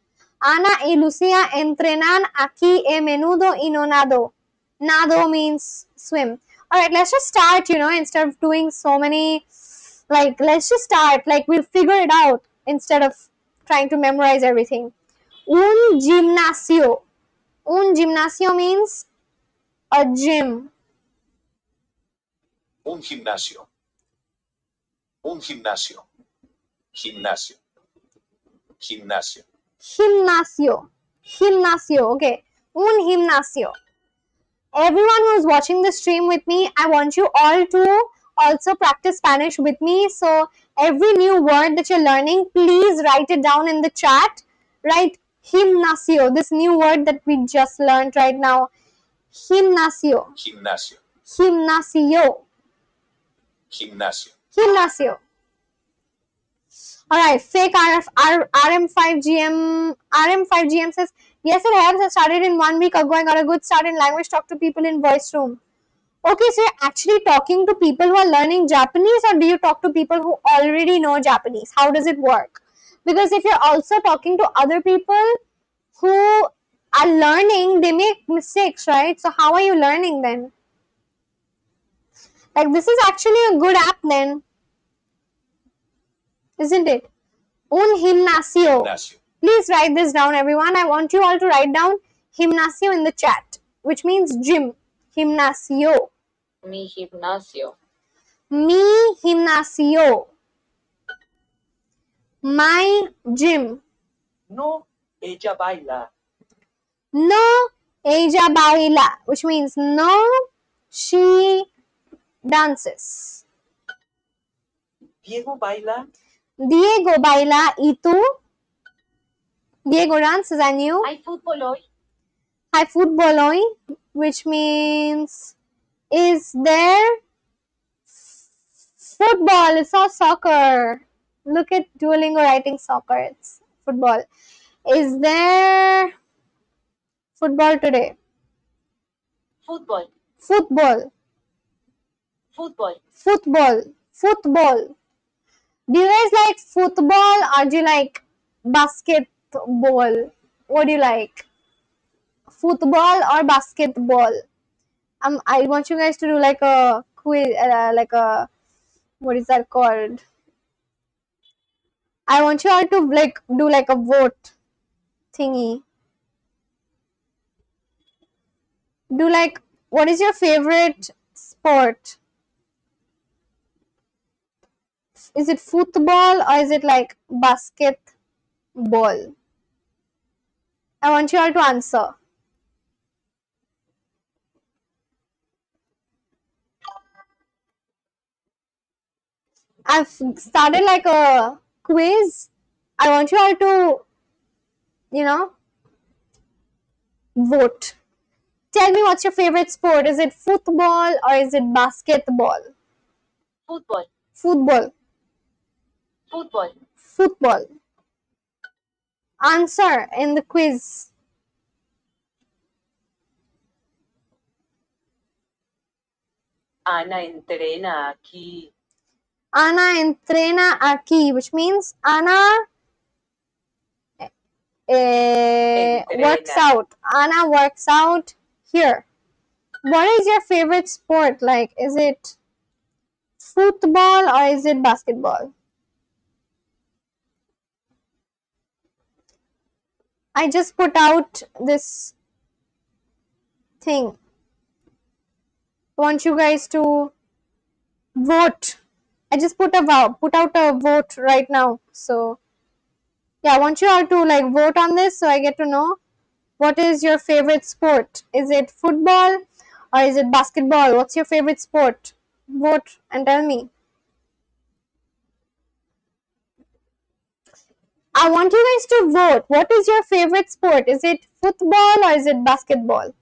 Ana y Lucía entrenan aquí a menudo y no nado. Nado means swim. Alright, let's just start, instead of doing so many, like, let's just start. Like, we'll figure it out instead of trying to memorize everything. Un gimnasio. Un gimnasio means a gym. Un gimnasio. Un gimnasio. Gimnasio. Gimnasio. Gimnasio. Gimnasio. Okay. Un gimnasio. Everyone who is watching the stream with me, I want you all to also practice Spanish with me. So every new word that you're learning, please write it down in the chat. Write gimnasio, this new word that we just learned right now. Gimnasio. Gimnasio. Gimnasio. Gimnasio. Gimnasio. Alright, fake RM5GM. RM5GM says, yes, it helps. I started in 1 week ago. I got a good start in language. Talk to people in voice room. Okay, so you're actually talking to people who are learning Japanese, or do you talk to people who already know Japanese? How does it work? Because if you're also talking to other people who are learning, they make mistakes, right? So how are you learning then? Like, this is actually a good app then, isn't it? Un gimnasio. Gimnasio. Please write this down, everyone. I want you all to write down gimnasio in the chat, which means gym. Gimnasio. Mi gimnasio. Mi gimnasio. My gym. No, ella baila. No, ella baila, which means no, she dances. Diego baila. Diego baila, ¿y tú? Diego dances, and you? ¿Hay fútbol hoy? Hay fútbol hoy, which means, is there football? It's not soccer. Look at Duolingo writing soccer. It's football. Is there football today? Fútbol. Football. Fútbol. Football. Football. Do you guys like football or do you like basketball? What do you like? football or basketball? I want you guys to do like a quiz, like a, what is that called? I want you all to like do like a vote thingy. Do like, what is your favorite sport? Is it football or is it like basketball? I want you all to answer. I've started like a quiz. I want you all to, vote. Tell me, what's your favorite sport? Is it football or is it basketball? Fútbol. Football. Fútbol. Football. Answer in the quiz. Ana entrena aquí. Ana entrena aquí, which means Ana works out. Ana works out here. What is your favorite sport? Like, is it football or is it basketball? I just put out this thing. I want you guys to vote. I just put out a vote right now. So yeah, I want you all to like vote on this so I get to know what is your favorite sport. Is it football or is it basketball? What's your favorite sport? Vote and tell me. I want you guys to vote. What is your favorite sport? Is it football or is it basketball?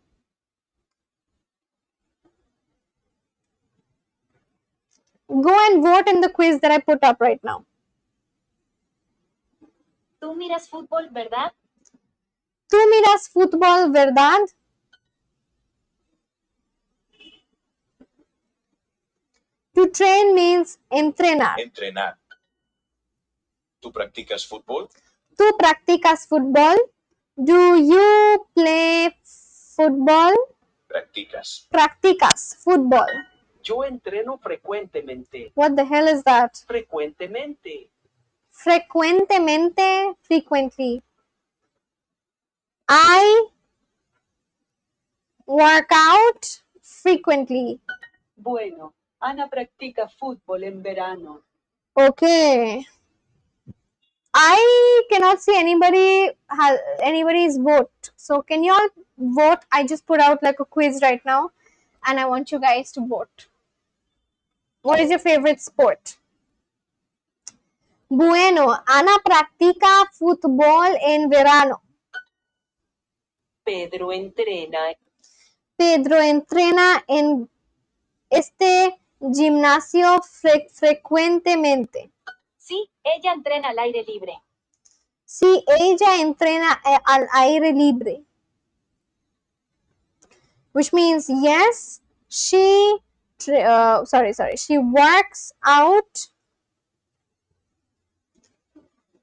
Go and vote in the quiz that I put up right now. Tú miras fútbol, ¿verdad? Tú miras fútbol, ¿verdad? To train means entrenar. Entrenar. ¿Tú practicas fútbol? Tú practicas fútbol. Do you play football? Practicas. Practicas fútbol. Yo entreno frecuentemente. What the hell is that? Frecuentemente. Frecuentemente, frequently. I work out frequently. Bueno, Ana practica fútbol en verano. Okay. I cannot see anybody's vote. So can you all vote? I just put out like a quiz right now and I want you guys to vote. What is your favorite sport? Bueno, Ana practica fútbol en verano. Pedro entrena. Pedro entrena en este gimnasio frecuentemente. Sí, ella entrena al aire libre. Sí, ella entrena al aire libre. Which means yes, she works out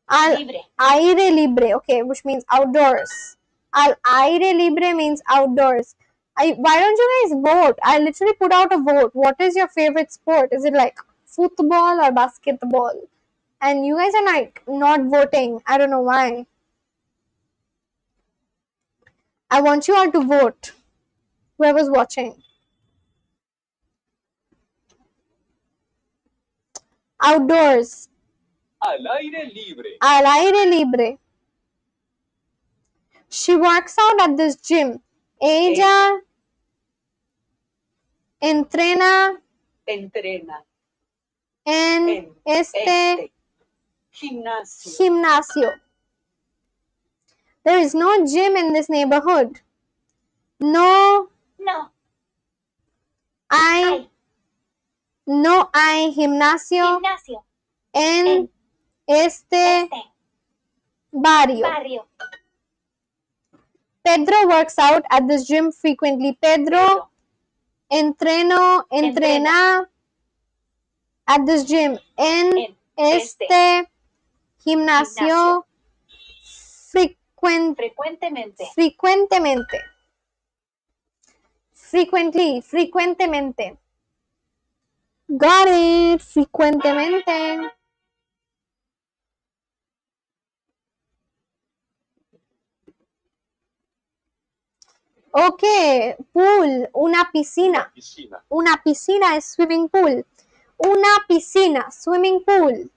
al Libre. aire libre. Okay, which means outdoors. Al aire libre means outdoors. Why don't you guys vote? I literally put out a vote. What is your favorite sport? Is it like football or basketball? And you guys are like not voting. I don't know why. I want you all to vote. Whoever's watching. Outdoors. Al aire libre. Al aire libre. She works out at this gym. Ella entrena Entrena en este gimnasio. There is no gym in this neighborhood. No hay gimnasio en este barrio. Pedro works out at this gym frequently. Pedro entrena at this gym en este gimnasio frecuentemente. Frequently, frecuentemente. Got it, frecuentemente. Okay, pool, una piscina. Piscina. Una piscina es swimming pool. Una piscina, swimming pool.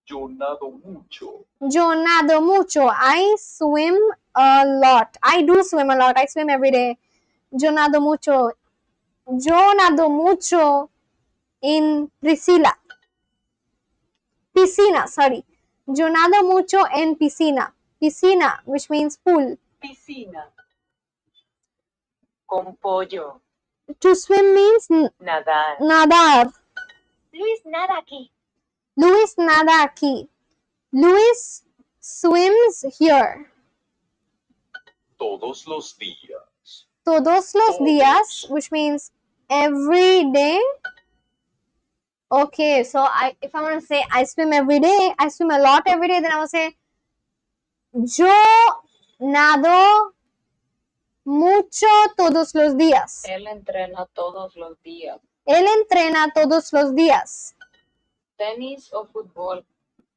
Yo nado mucho. Yo nado mucho. I swim a lot. I do swim a lot. I swim every day. Yo nado mucho. Yo nado mucho in Priscila. Piscina, sorry. Yo nado mucho en piscina. Piscina, which means pool. Piscina. Con pollo. To swim means Nadar. nadar. Luis nada aquí. Luis nada aquí. Luis swims here. Todos los días. Todos los días, which means every day. Okay, so if I want to say I swim every day, I swim a lot every day, then I will say yo nado mucho todos los días. Él entrena todos los días. Él entrena todos los días. Tenis o fútbol.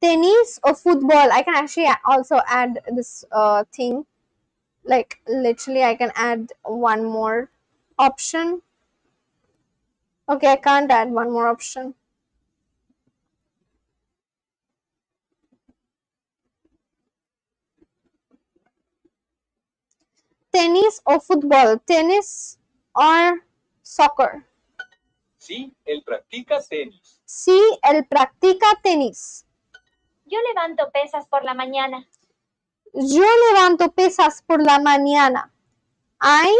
Tenis or football. I can actually also add this thing. Like literally I can add one more option. Okay, I can't add one more option. Tenis or football. Tennis or soccer. Sí, él practica tenis. Sí, él practica tenis. Yo levanto pesas por la mañana. Yo levanto pesas por la mañana. I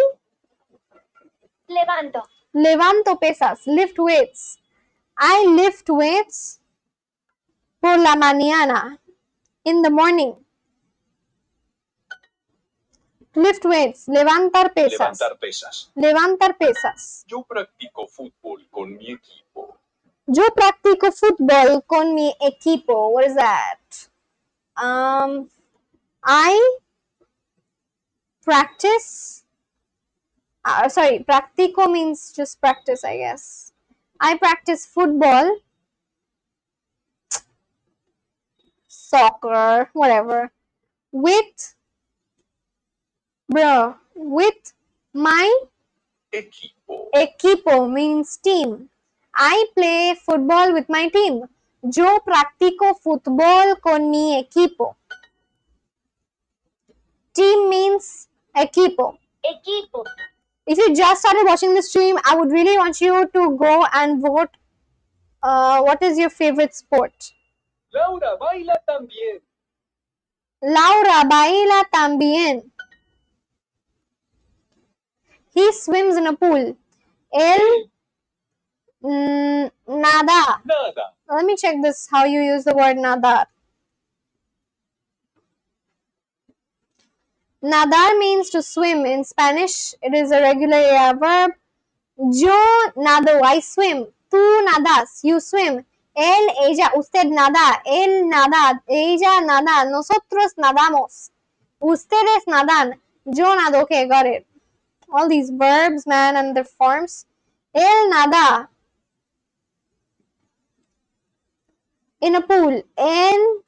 levanto pesas. Lift weights. I lift weights por la mañana. In the morning. Lift weights. Levantar pesas. Levantar pesas. Levantar pesas. Yo practico fútbol con mi equipo. Yo practico fútbol con mi equipo. What is that? I practice. Sorry, practico means just practice, I guess. I practice football, soccer, whatever, with my equipo means team. I play football with my team. Yo practico fútbol con mi equipo. Team means equipo. Equipo. If you just started watching the stream, I would really want you to go and vote. What is your favorite sport? Laura baila también. Laura baila también. He swims in a pool. Él nada. Nada. Let me check this, how you use the word nadar. Nadar means to swim. In Spanish, it is a regular verb. Yo nado, I swim. Tú nadas, you swim. Él, ella, usted nada. Él nada, ella nada. Nosotros nadamos. Ustedes nadan. Yo nado. Okay, got it. All these verbs, man, and their forms. Él nada. In a pool. En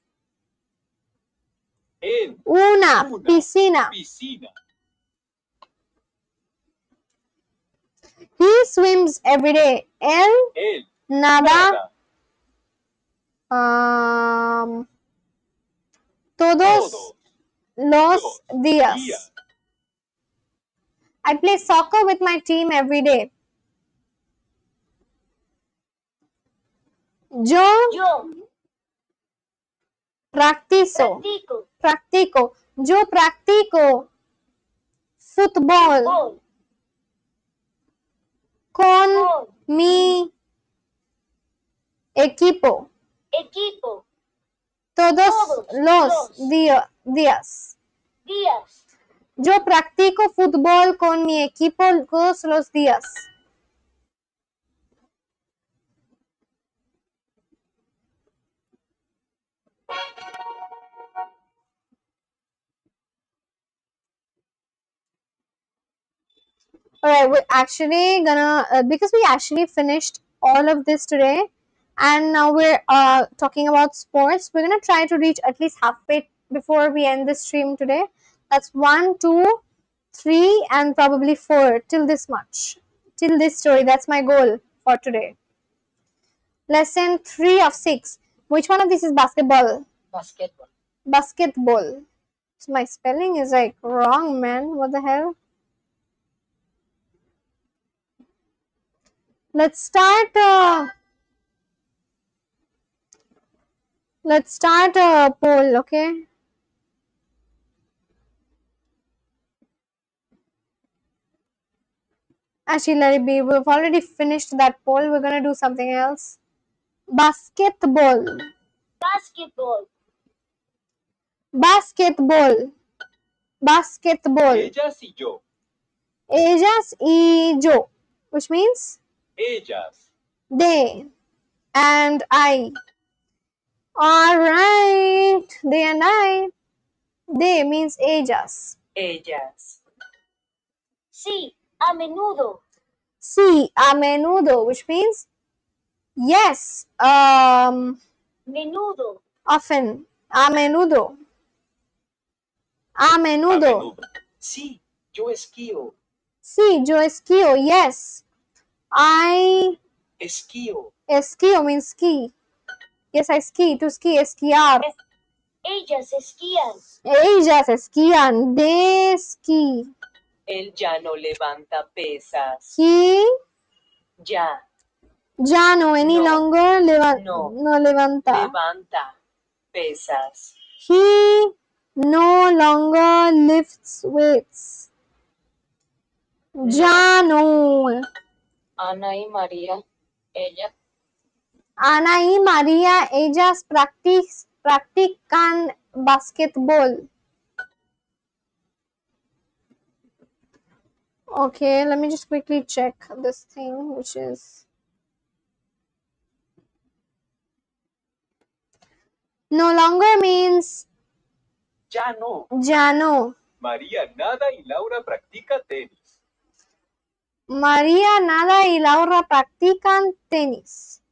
una piscina. He swims every day. Él nada todos los días. I play soccer with my team every day. Yo practico. Yo practico fútbol con mi equipo. Todos los días. Yo practico fútbol con mi equipo todos los días. Alright, we're actually gonna, because we actually finished all of this today, and now we're talking about sports, we're gonna try to reach at least halfway before we end the stream today. That's 1, 2, 3, and probably 4, till this much. Till this story. That's my goal for today. Lesson 3 of 6. Which one of these is basketball? Basketball. Basketball. So my spelling is like wrong, man. What the hell? Let's start a poll, okay? Actually, let it be. We've already finished that poll. We're gonna do something else. Basketball. Basketball. Basketball. Basketball. Ellas y yo. Ellas y yo. Which means Ellas. they and I. Alright. They and I. They means ellas. Ellas. Sí, a menudo. Sí, a menudo, which means yes, Menudo. often. A menudo. A A menudo. menudo. Sí, yo esquío. Sí, yo esquío. Yes. I Esquío. esquío means ski. Yes, I ski. To ski, esquiar. Ellas esquían. Ellas esquían. They ski. Él ya no levanta pesas. He Ya ya no any No. longer No. no levanta. levanta pesas. He no longer lifts weights. Ya no. Ana y María, ella. Ana y María, ellas practican basketball. Okay, let me just quickly check this thing, which is no longer means Ya no. ya no. María nada y Laura practica tenis. María nada y Laura practican tenis.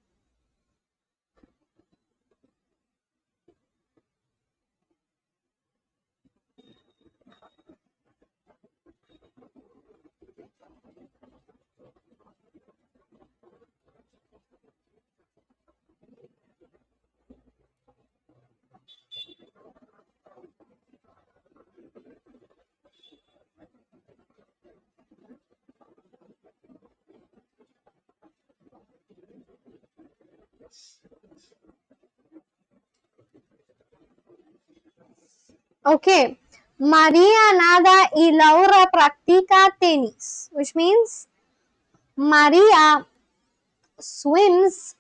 Okay. María nada y Laura practica tenis, which means María swims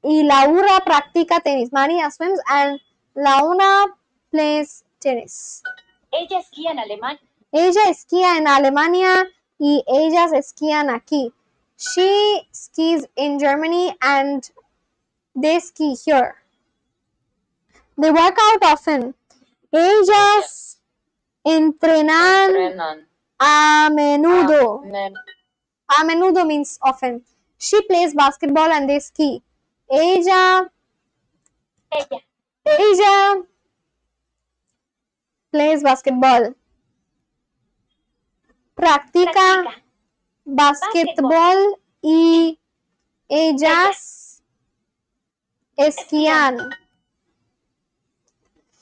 y Laura practica tenis. María swims and Laura plays tennis. Ella esquía en Alemania. Ella esquía en Alemania y ellas esquían aquí. She skis in Germany and they ski here. They work out often. Ellas entrenan Entrenan. a menudo. Men. A menudo means often. She plays basketball and they ski. Ella plays basketball. Practica basketball y ellas esquían.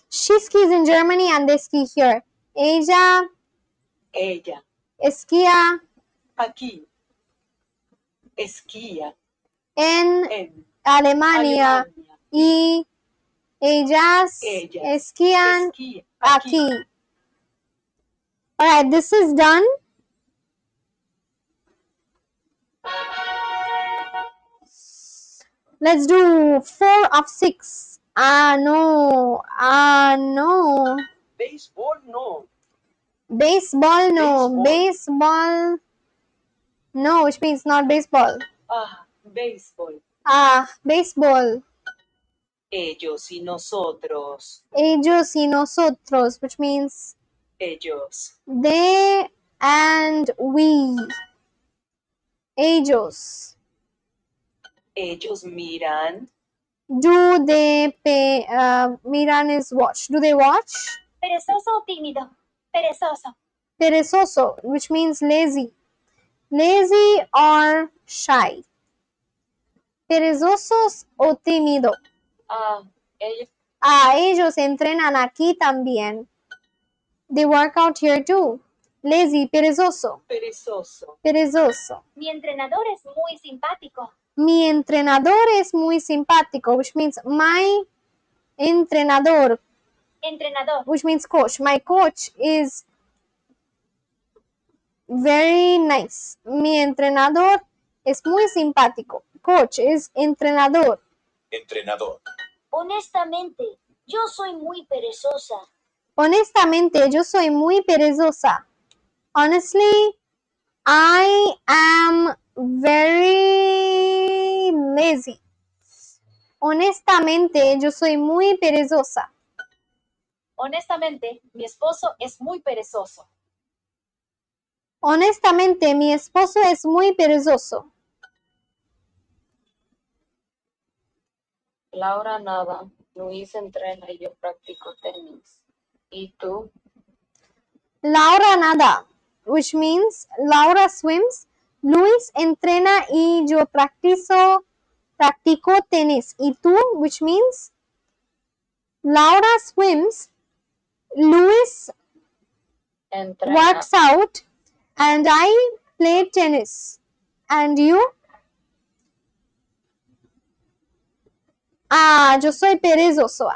She skis in Germany and they ski here. Ella esquía Aquí. Esquía. en En Alemania Alemania. y ellas esquían Esquía. aquí. Alright, this is done. Let's do 4 of 6. No. Béisbol no. Baseball, no. Baseball, no, which means not baseball. Béisbol. Baseball. Ellos y nosotros. Ellos y nosotros, which means Ellos. they and we. Ellos. Ellos miran. Do they pay? Miran is watch. Do they watch? Perezoso o tímido. Perezoso. Perezoso, which means lazy. Lazy or shy. Perezosos o tímido. Ellos. Ellos entrenan aquí también. They work out here too. Lazy, perezoso. Perezoso. Perezoso. Mi entrenador es muy simpático. Mi entrenador es muy simpático, which means my entrenador, Entrenador. which means coach. My coach is very nice. Mi entrenador es muy simpático. Coach is entrenador. Entrenador. Honestamente, yo soy muy perezosa. Honestamente, yo soy muy perezosa. Honestly, I am very lazy. Honestamente, yo soy muy perezosa. Honestamente, mi esposo es muy perezoso. Honestamente, mi esposo es muy perezoso. Laura nada. Luis entrena y yo practico tenis. ¿Y tú? Laura nada, which means Laura swims. Luis entrena y yo practico tenis. ¿Y tú? Which means Laura swims, Luis Entrena. works out, and I play tennis. And you? Yo soy perezoso.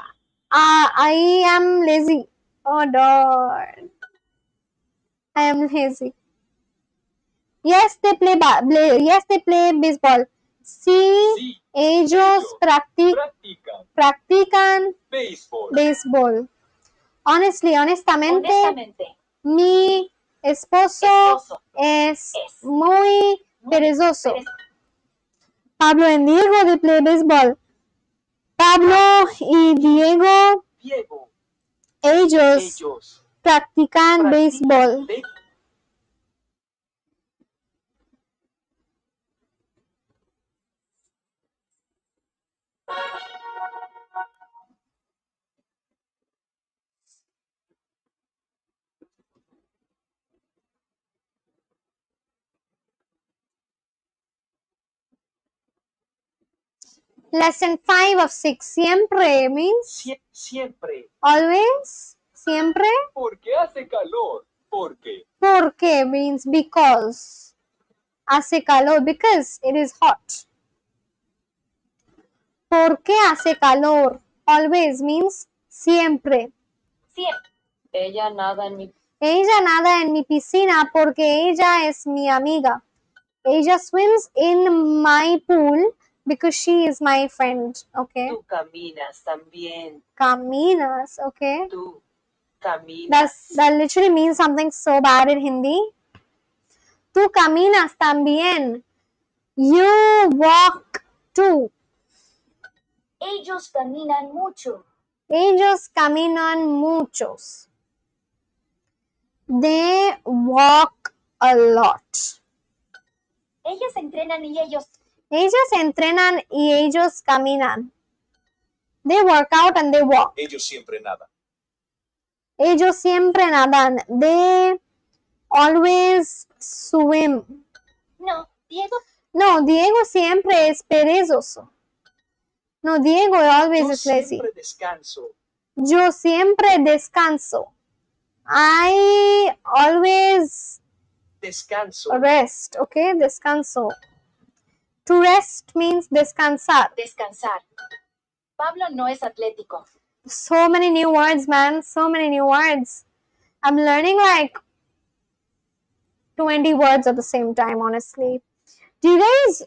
I am lazy. Oh, darn. I am lazy. Yes, they play baseball. Sí, ellos practican béisbol. Honestamente, mi esposo es muy perezoso. Pablo and Diego, they play baseball. Pablo y Diego, ellos practican béisbol. Lesson 5 of 6. Siempre means Siempre. always. Siempre. Porque hace calor. Porque. Porque means because. Hace calor, because it is hot. Porque hace calor. Always means siempre. Siempre. Ella nada en mi. Ella nada en mi piscina porque ella es mi amiga. Ella swims in my pool because she is my friend. Okay. Tú caminas también. Caminas. Okay. Tú caminas. That literally means something so bad in Hindi. Tú caminas también. You walk too. Ellos caminan mucho. Ellos caminan muchos. They walk a lot. Ellas entrenan y ellos. Ellos entrenan y ellos caminan. They work out and they walk. Ellos siempre nadan. Ellos siempre nadan. They always swim. No, Diego. No, Diego siempre es perezoso. No, Diego always Yo is lazy. siempre descanso. Yo siempre descanso. I always Descanso. rest. Okay, descanso. To rest means descansar. Descansar. Pablo no es atlético. So many new words, man. So many new words. I'm learning like 20 words at the same time, honestly. Do you guys,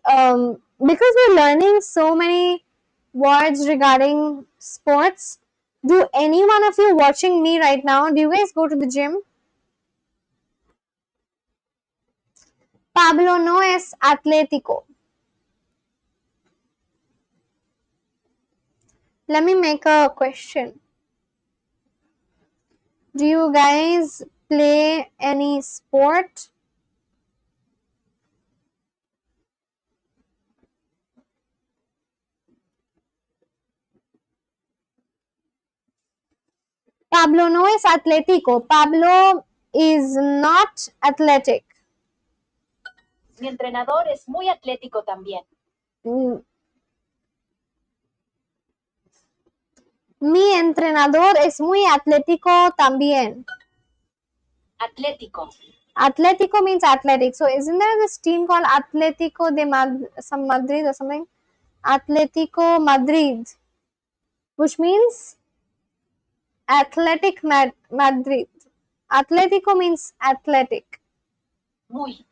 because we're learning so many words regarding sports, do any one of you watching me right now, do you guys go to the gym? Pablo no es atlético. Let me make a question. Do you guys play any sport? Pablo no es atlético. Pablo is not athletic. Mi entrenador es muy atlético también. Mi entrenador es muy atlético también. Atlético. Atlético means athletic. So isn't there this team called Atlético de Madrid or something? Atlético Madrid, which means Athletic Madrid. Atlético means athletic. Muy.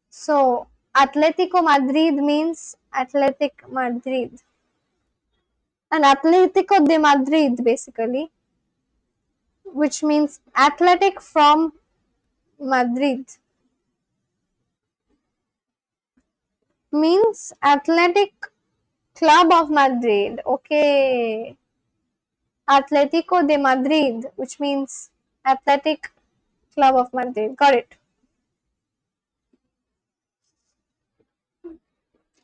So Atlético Madrid means Athletic Madrid. And Atlético de Madrid basically, which means athletic from Madrid, means Athletic Club of Madrid. Okay. Atlético de Madrid, which means Athletic Club of Madrid. Got it.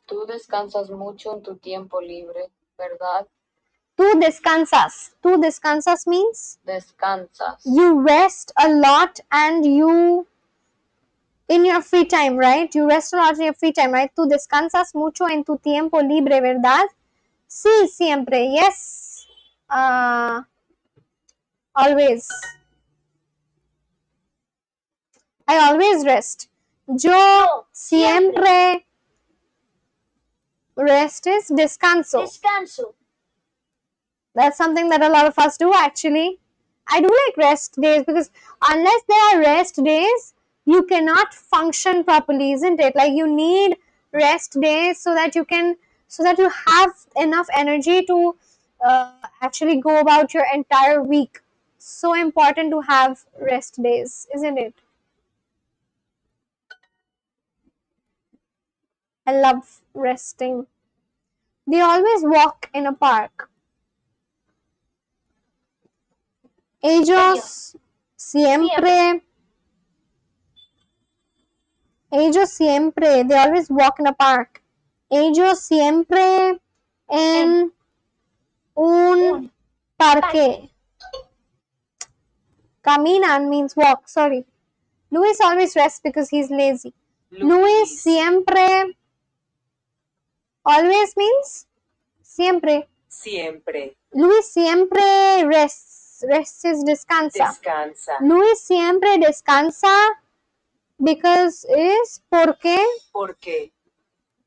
Tú descansas mucho en tu tiempo libre, ¿verdad? Tú descansas. Tú descansas means Descansas. you rest a lot and you in your free time, right? You rest a lot in your free time, right? Tú descansas mucho en tu tiempo libre, ¿verdad? Sí, siempre. Yes. Always. I always rest. Yo siempre. Rest is descanso. Descanso. That's something that a lot of us do actually. I do like rest days because unless there are rest days, you cannot function properly, isn't it? Like you need rest days so that you have enough energy to actually go about your entire week. So important to have rest days, isn't it? I love resting. They always walk in a park. Ellos siempre. Ellos siempre. They always walk in a park. Ellos siempre en un parque. Caminan means walk. Sorry. Luis always rests because he's lazy. Luis siempre. Always means siempre. Siempre. Luis siempre rests. Rests is descansa. Descansa. Luis siempre descansa because is porque Porque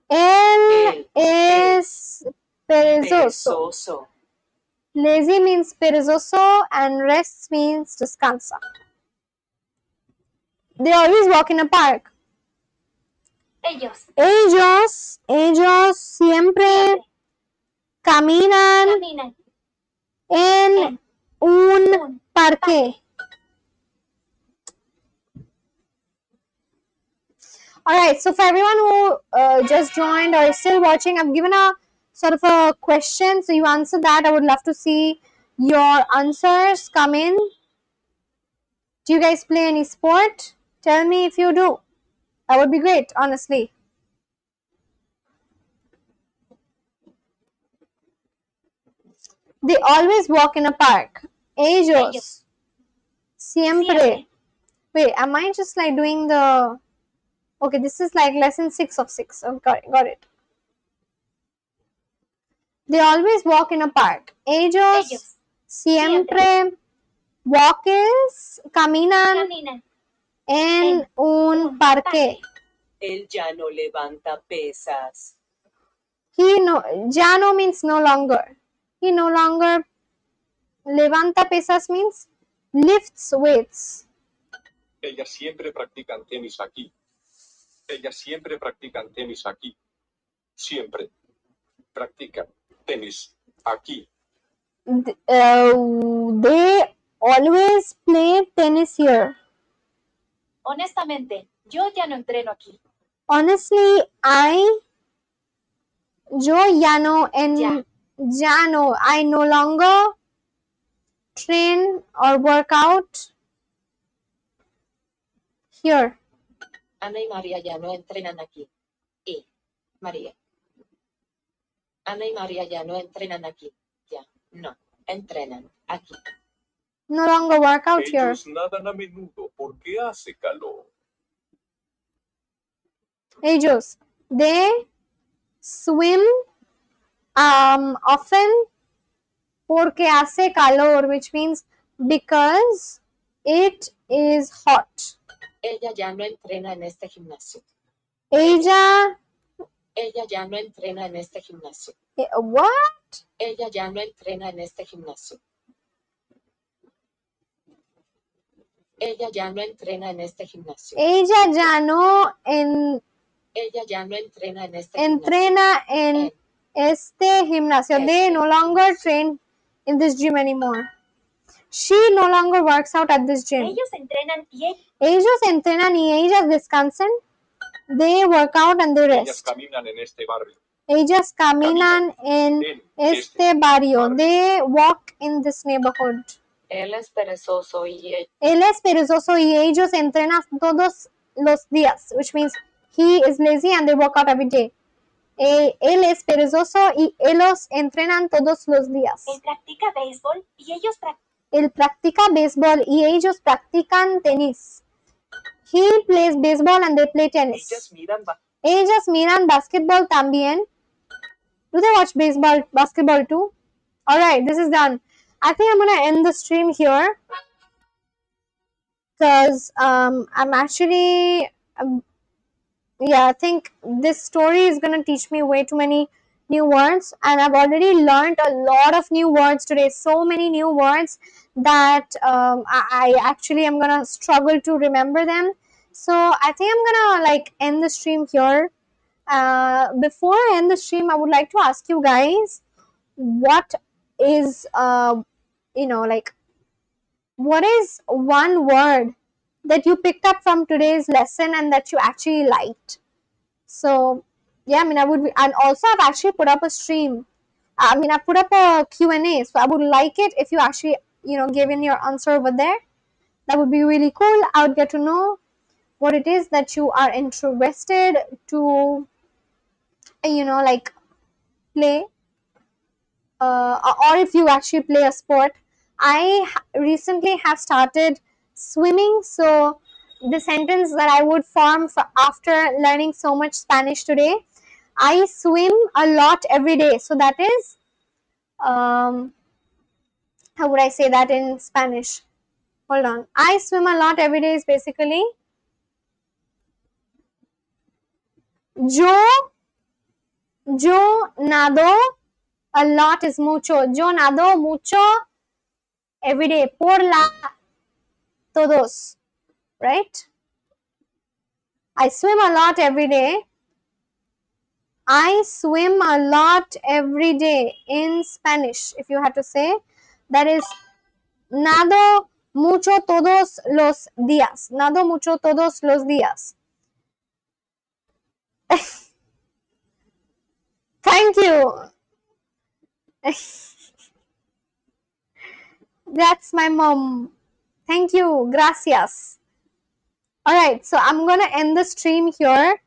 él Él es perezoso. perezoso. Lazy means perezoso and rests means descansa. They always walk in a park. Ellos siempre caminan en un parque. Alright, so for everyone who just joined or is still watching, I've given a sort of a question. So you answer that. I would love to see your answers come in. Do you guys play any sport? Tell me if you do. That would be great, honestly. They always walk in a park. Ellos siempre. Wait, am I just like doing the... Okay, this is like lesson 6 of 6. Oh, got it. They always walk in a park. Ellos siempre walk is caminan en un parque. Él ya no levanta pesas. Ya no means no longer. He no longer levanta pesas means lifts weights. Ellas siempre practican tenis aquí. Ellas siempre practican tenis aquí. Siempre practican tenis aquí. They always play tennis here. Honestamente, yo ya no entreno aquí. Honestly, yo ya no I no longer train or work out here. Ana y María ya no entrenan aquí. Y María. Ana y María ya no entrenan aquí. Ya no entrenan aquí. no longer work out here. Ellos nadan a menudo porque hace calor. Ellos, they swim often porque hace calor, which means because it is hot. Ella ya no entrena en este gimnasio. Ella, Ella ya no entrena en este gimnasio. what? Ella ya no entrena en este gimnasio. Ella ya no entrena en este gimnasio. Ella ya no Ella ya no entrena en este entrena en este gimnasio. They no longer train in this gym anymore. She no longer works out at this gym. Ellos entrenan y Ellos entrenan y ellas descansan. They work out and they Ellas rest. caminan en este barrio. Ellas caminan en este barrio. They walk in this neighborhood. Él es perezoso y ella. Él es perezoso y ellos entrenan todos los días, which means he is lazy and they work out every day. Él es perezoso y ellos entrenan todos los días. él practica béisbol y ellos Él practica béisbol y ellos practican tenis. He plays baseball and they play tennis. Ellas miran basketball también. Do they watch basketball too? Alright, this is done. I think I'm gonna end the stream here because I'm actually yeah, I think this story is gonna teach me way too many new words, and I've already learned a lot of new words today. So many new words that I actually am gonna struggle to remember them. So I think I'm gonna like end the stream here. Before I end the stream, I would like to ask you guys, what is like, what is one word that you picked up from today's lesson and that you actually liked? So yeah, I mean, I would, and also I've actually put up a stream. I mean, I put up a Q&A, so I would like it if you actually, give in your answer over there. That would be really cool. I would get to know what it is that you are interested to, like play, or if you actually play a sport. I recently have started swimming, so the sentence that I would form after learning so much Spanish today, I swim a lot every day. So that is, how would I say that in Spanish? Hold on. I swim a lot every day is basically, yo nado a lot is mucho. Yo nado mucho every day. Por la todos. Right? I swim a lot every day. I swim a lot every day in Spanish. If you had to say, that is nado mucho todos los días. Nado mucho todos los días. Thank you. That's my mom. Thank you. Gracias. Alright, so I'm gonna end the stream here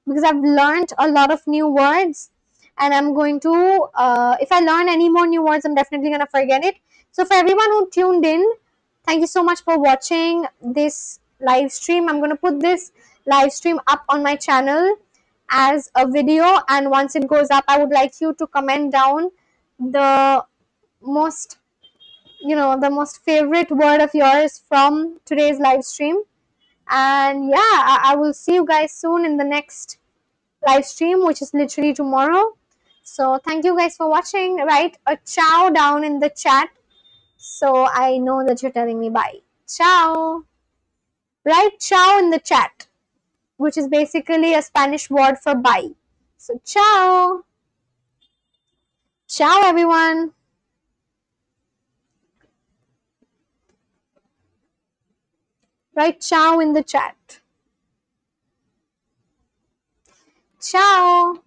because I've learned a lot of new words, and I'm going to, if I learn any more new words, I'm definitely gonna forget it. So for everyone who tuned in, thank you so much for watching this live stream. I'm gonna put this live stream up on my channel as a video, and once it goes up, I would like you to comment down the most, the most favorite word of yours from today's live stream. And yeah, I will see you guys soon in the next live stream, which is literally tomorrow. So thank you guys for watching. Write a ciao down in the chat so I know that you're telling me bye. Ciao. Write ciao in the chat, which is basically a Spanish word for bye. So ciao. Ciao, everyone. Write ciao in the chat. Ciao.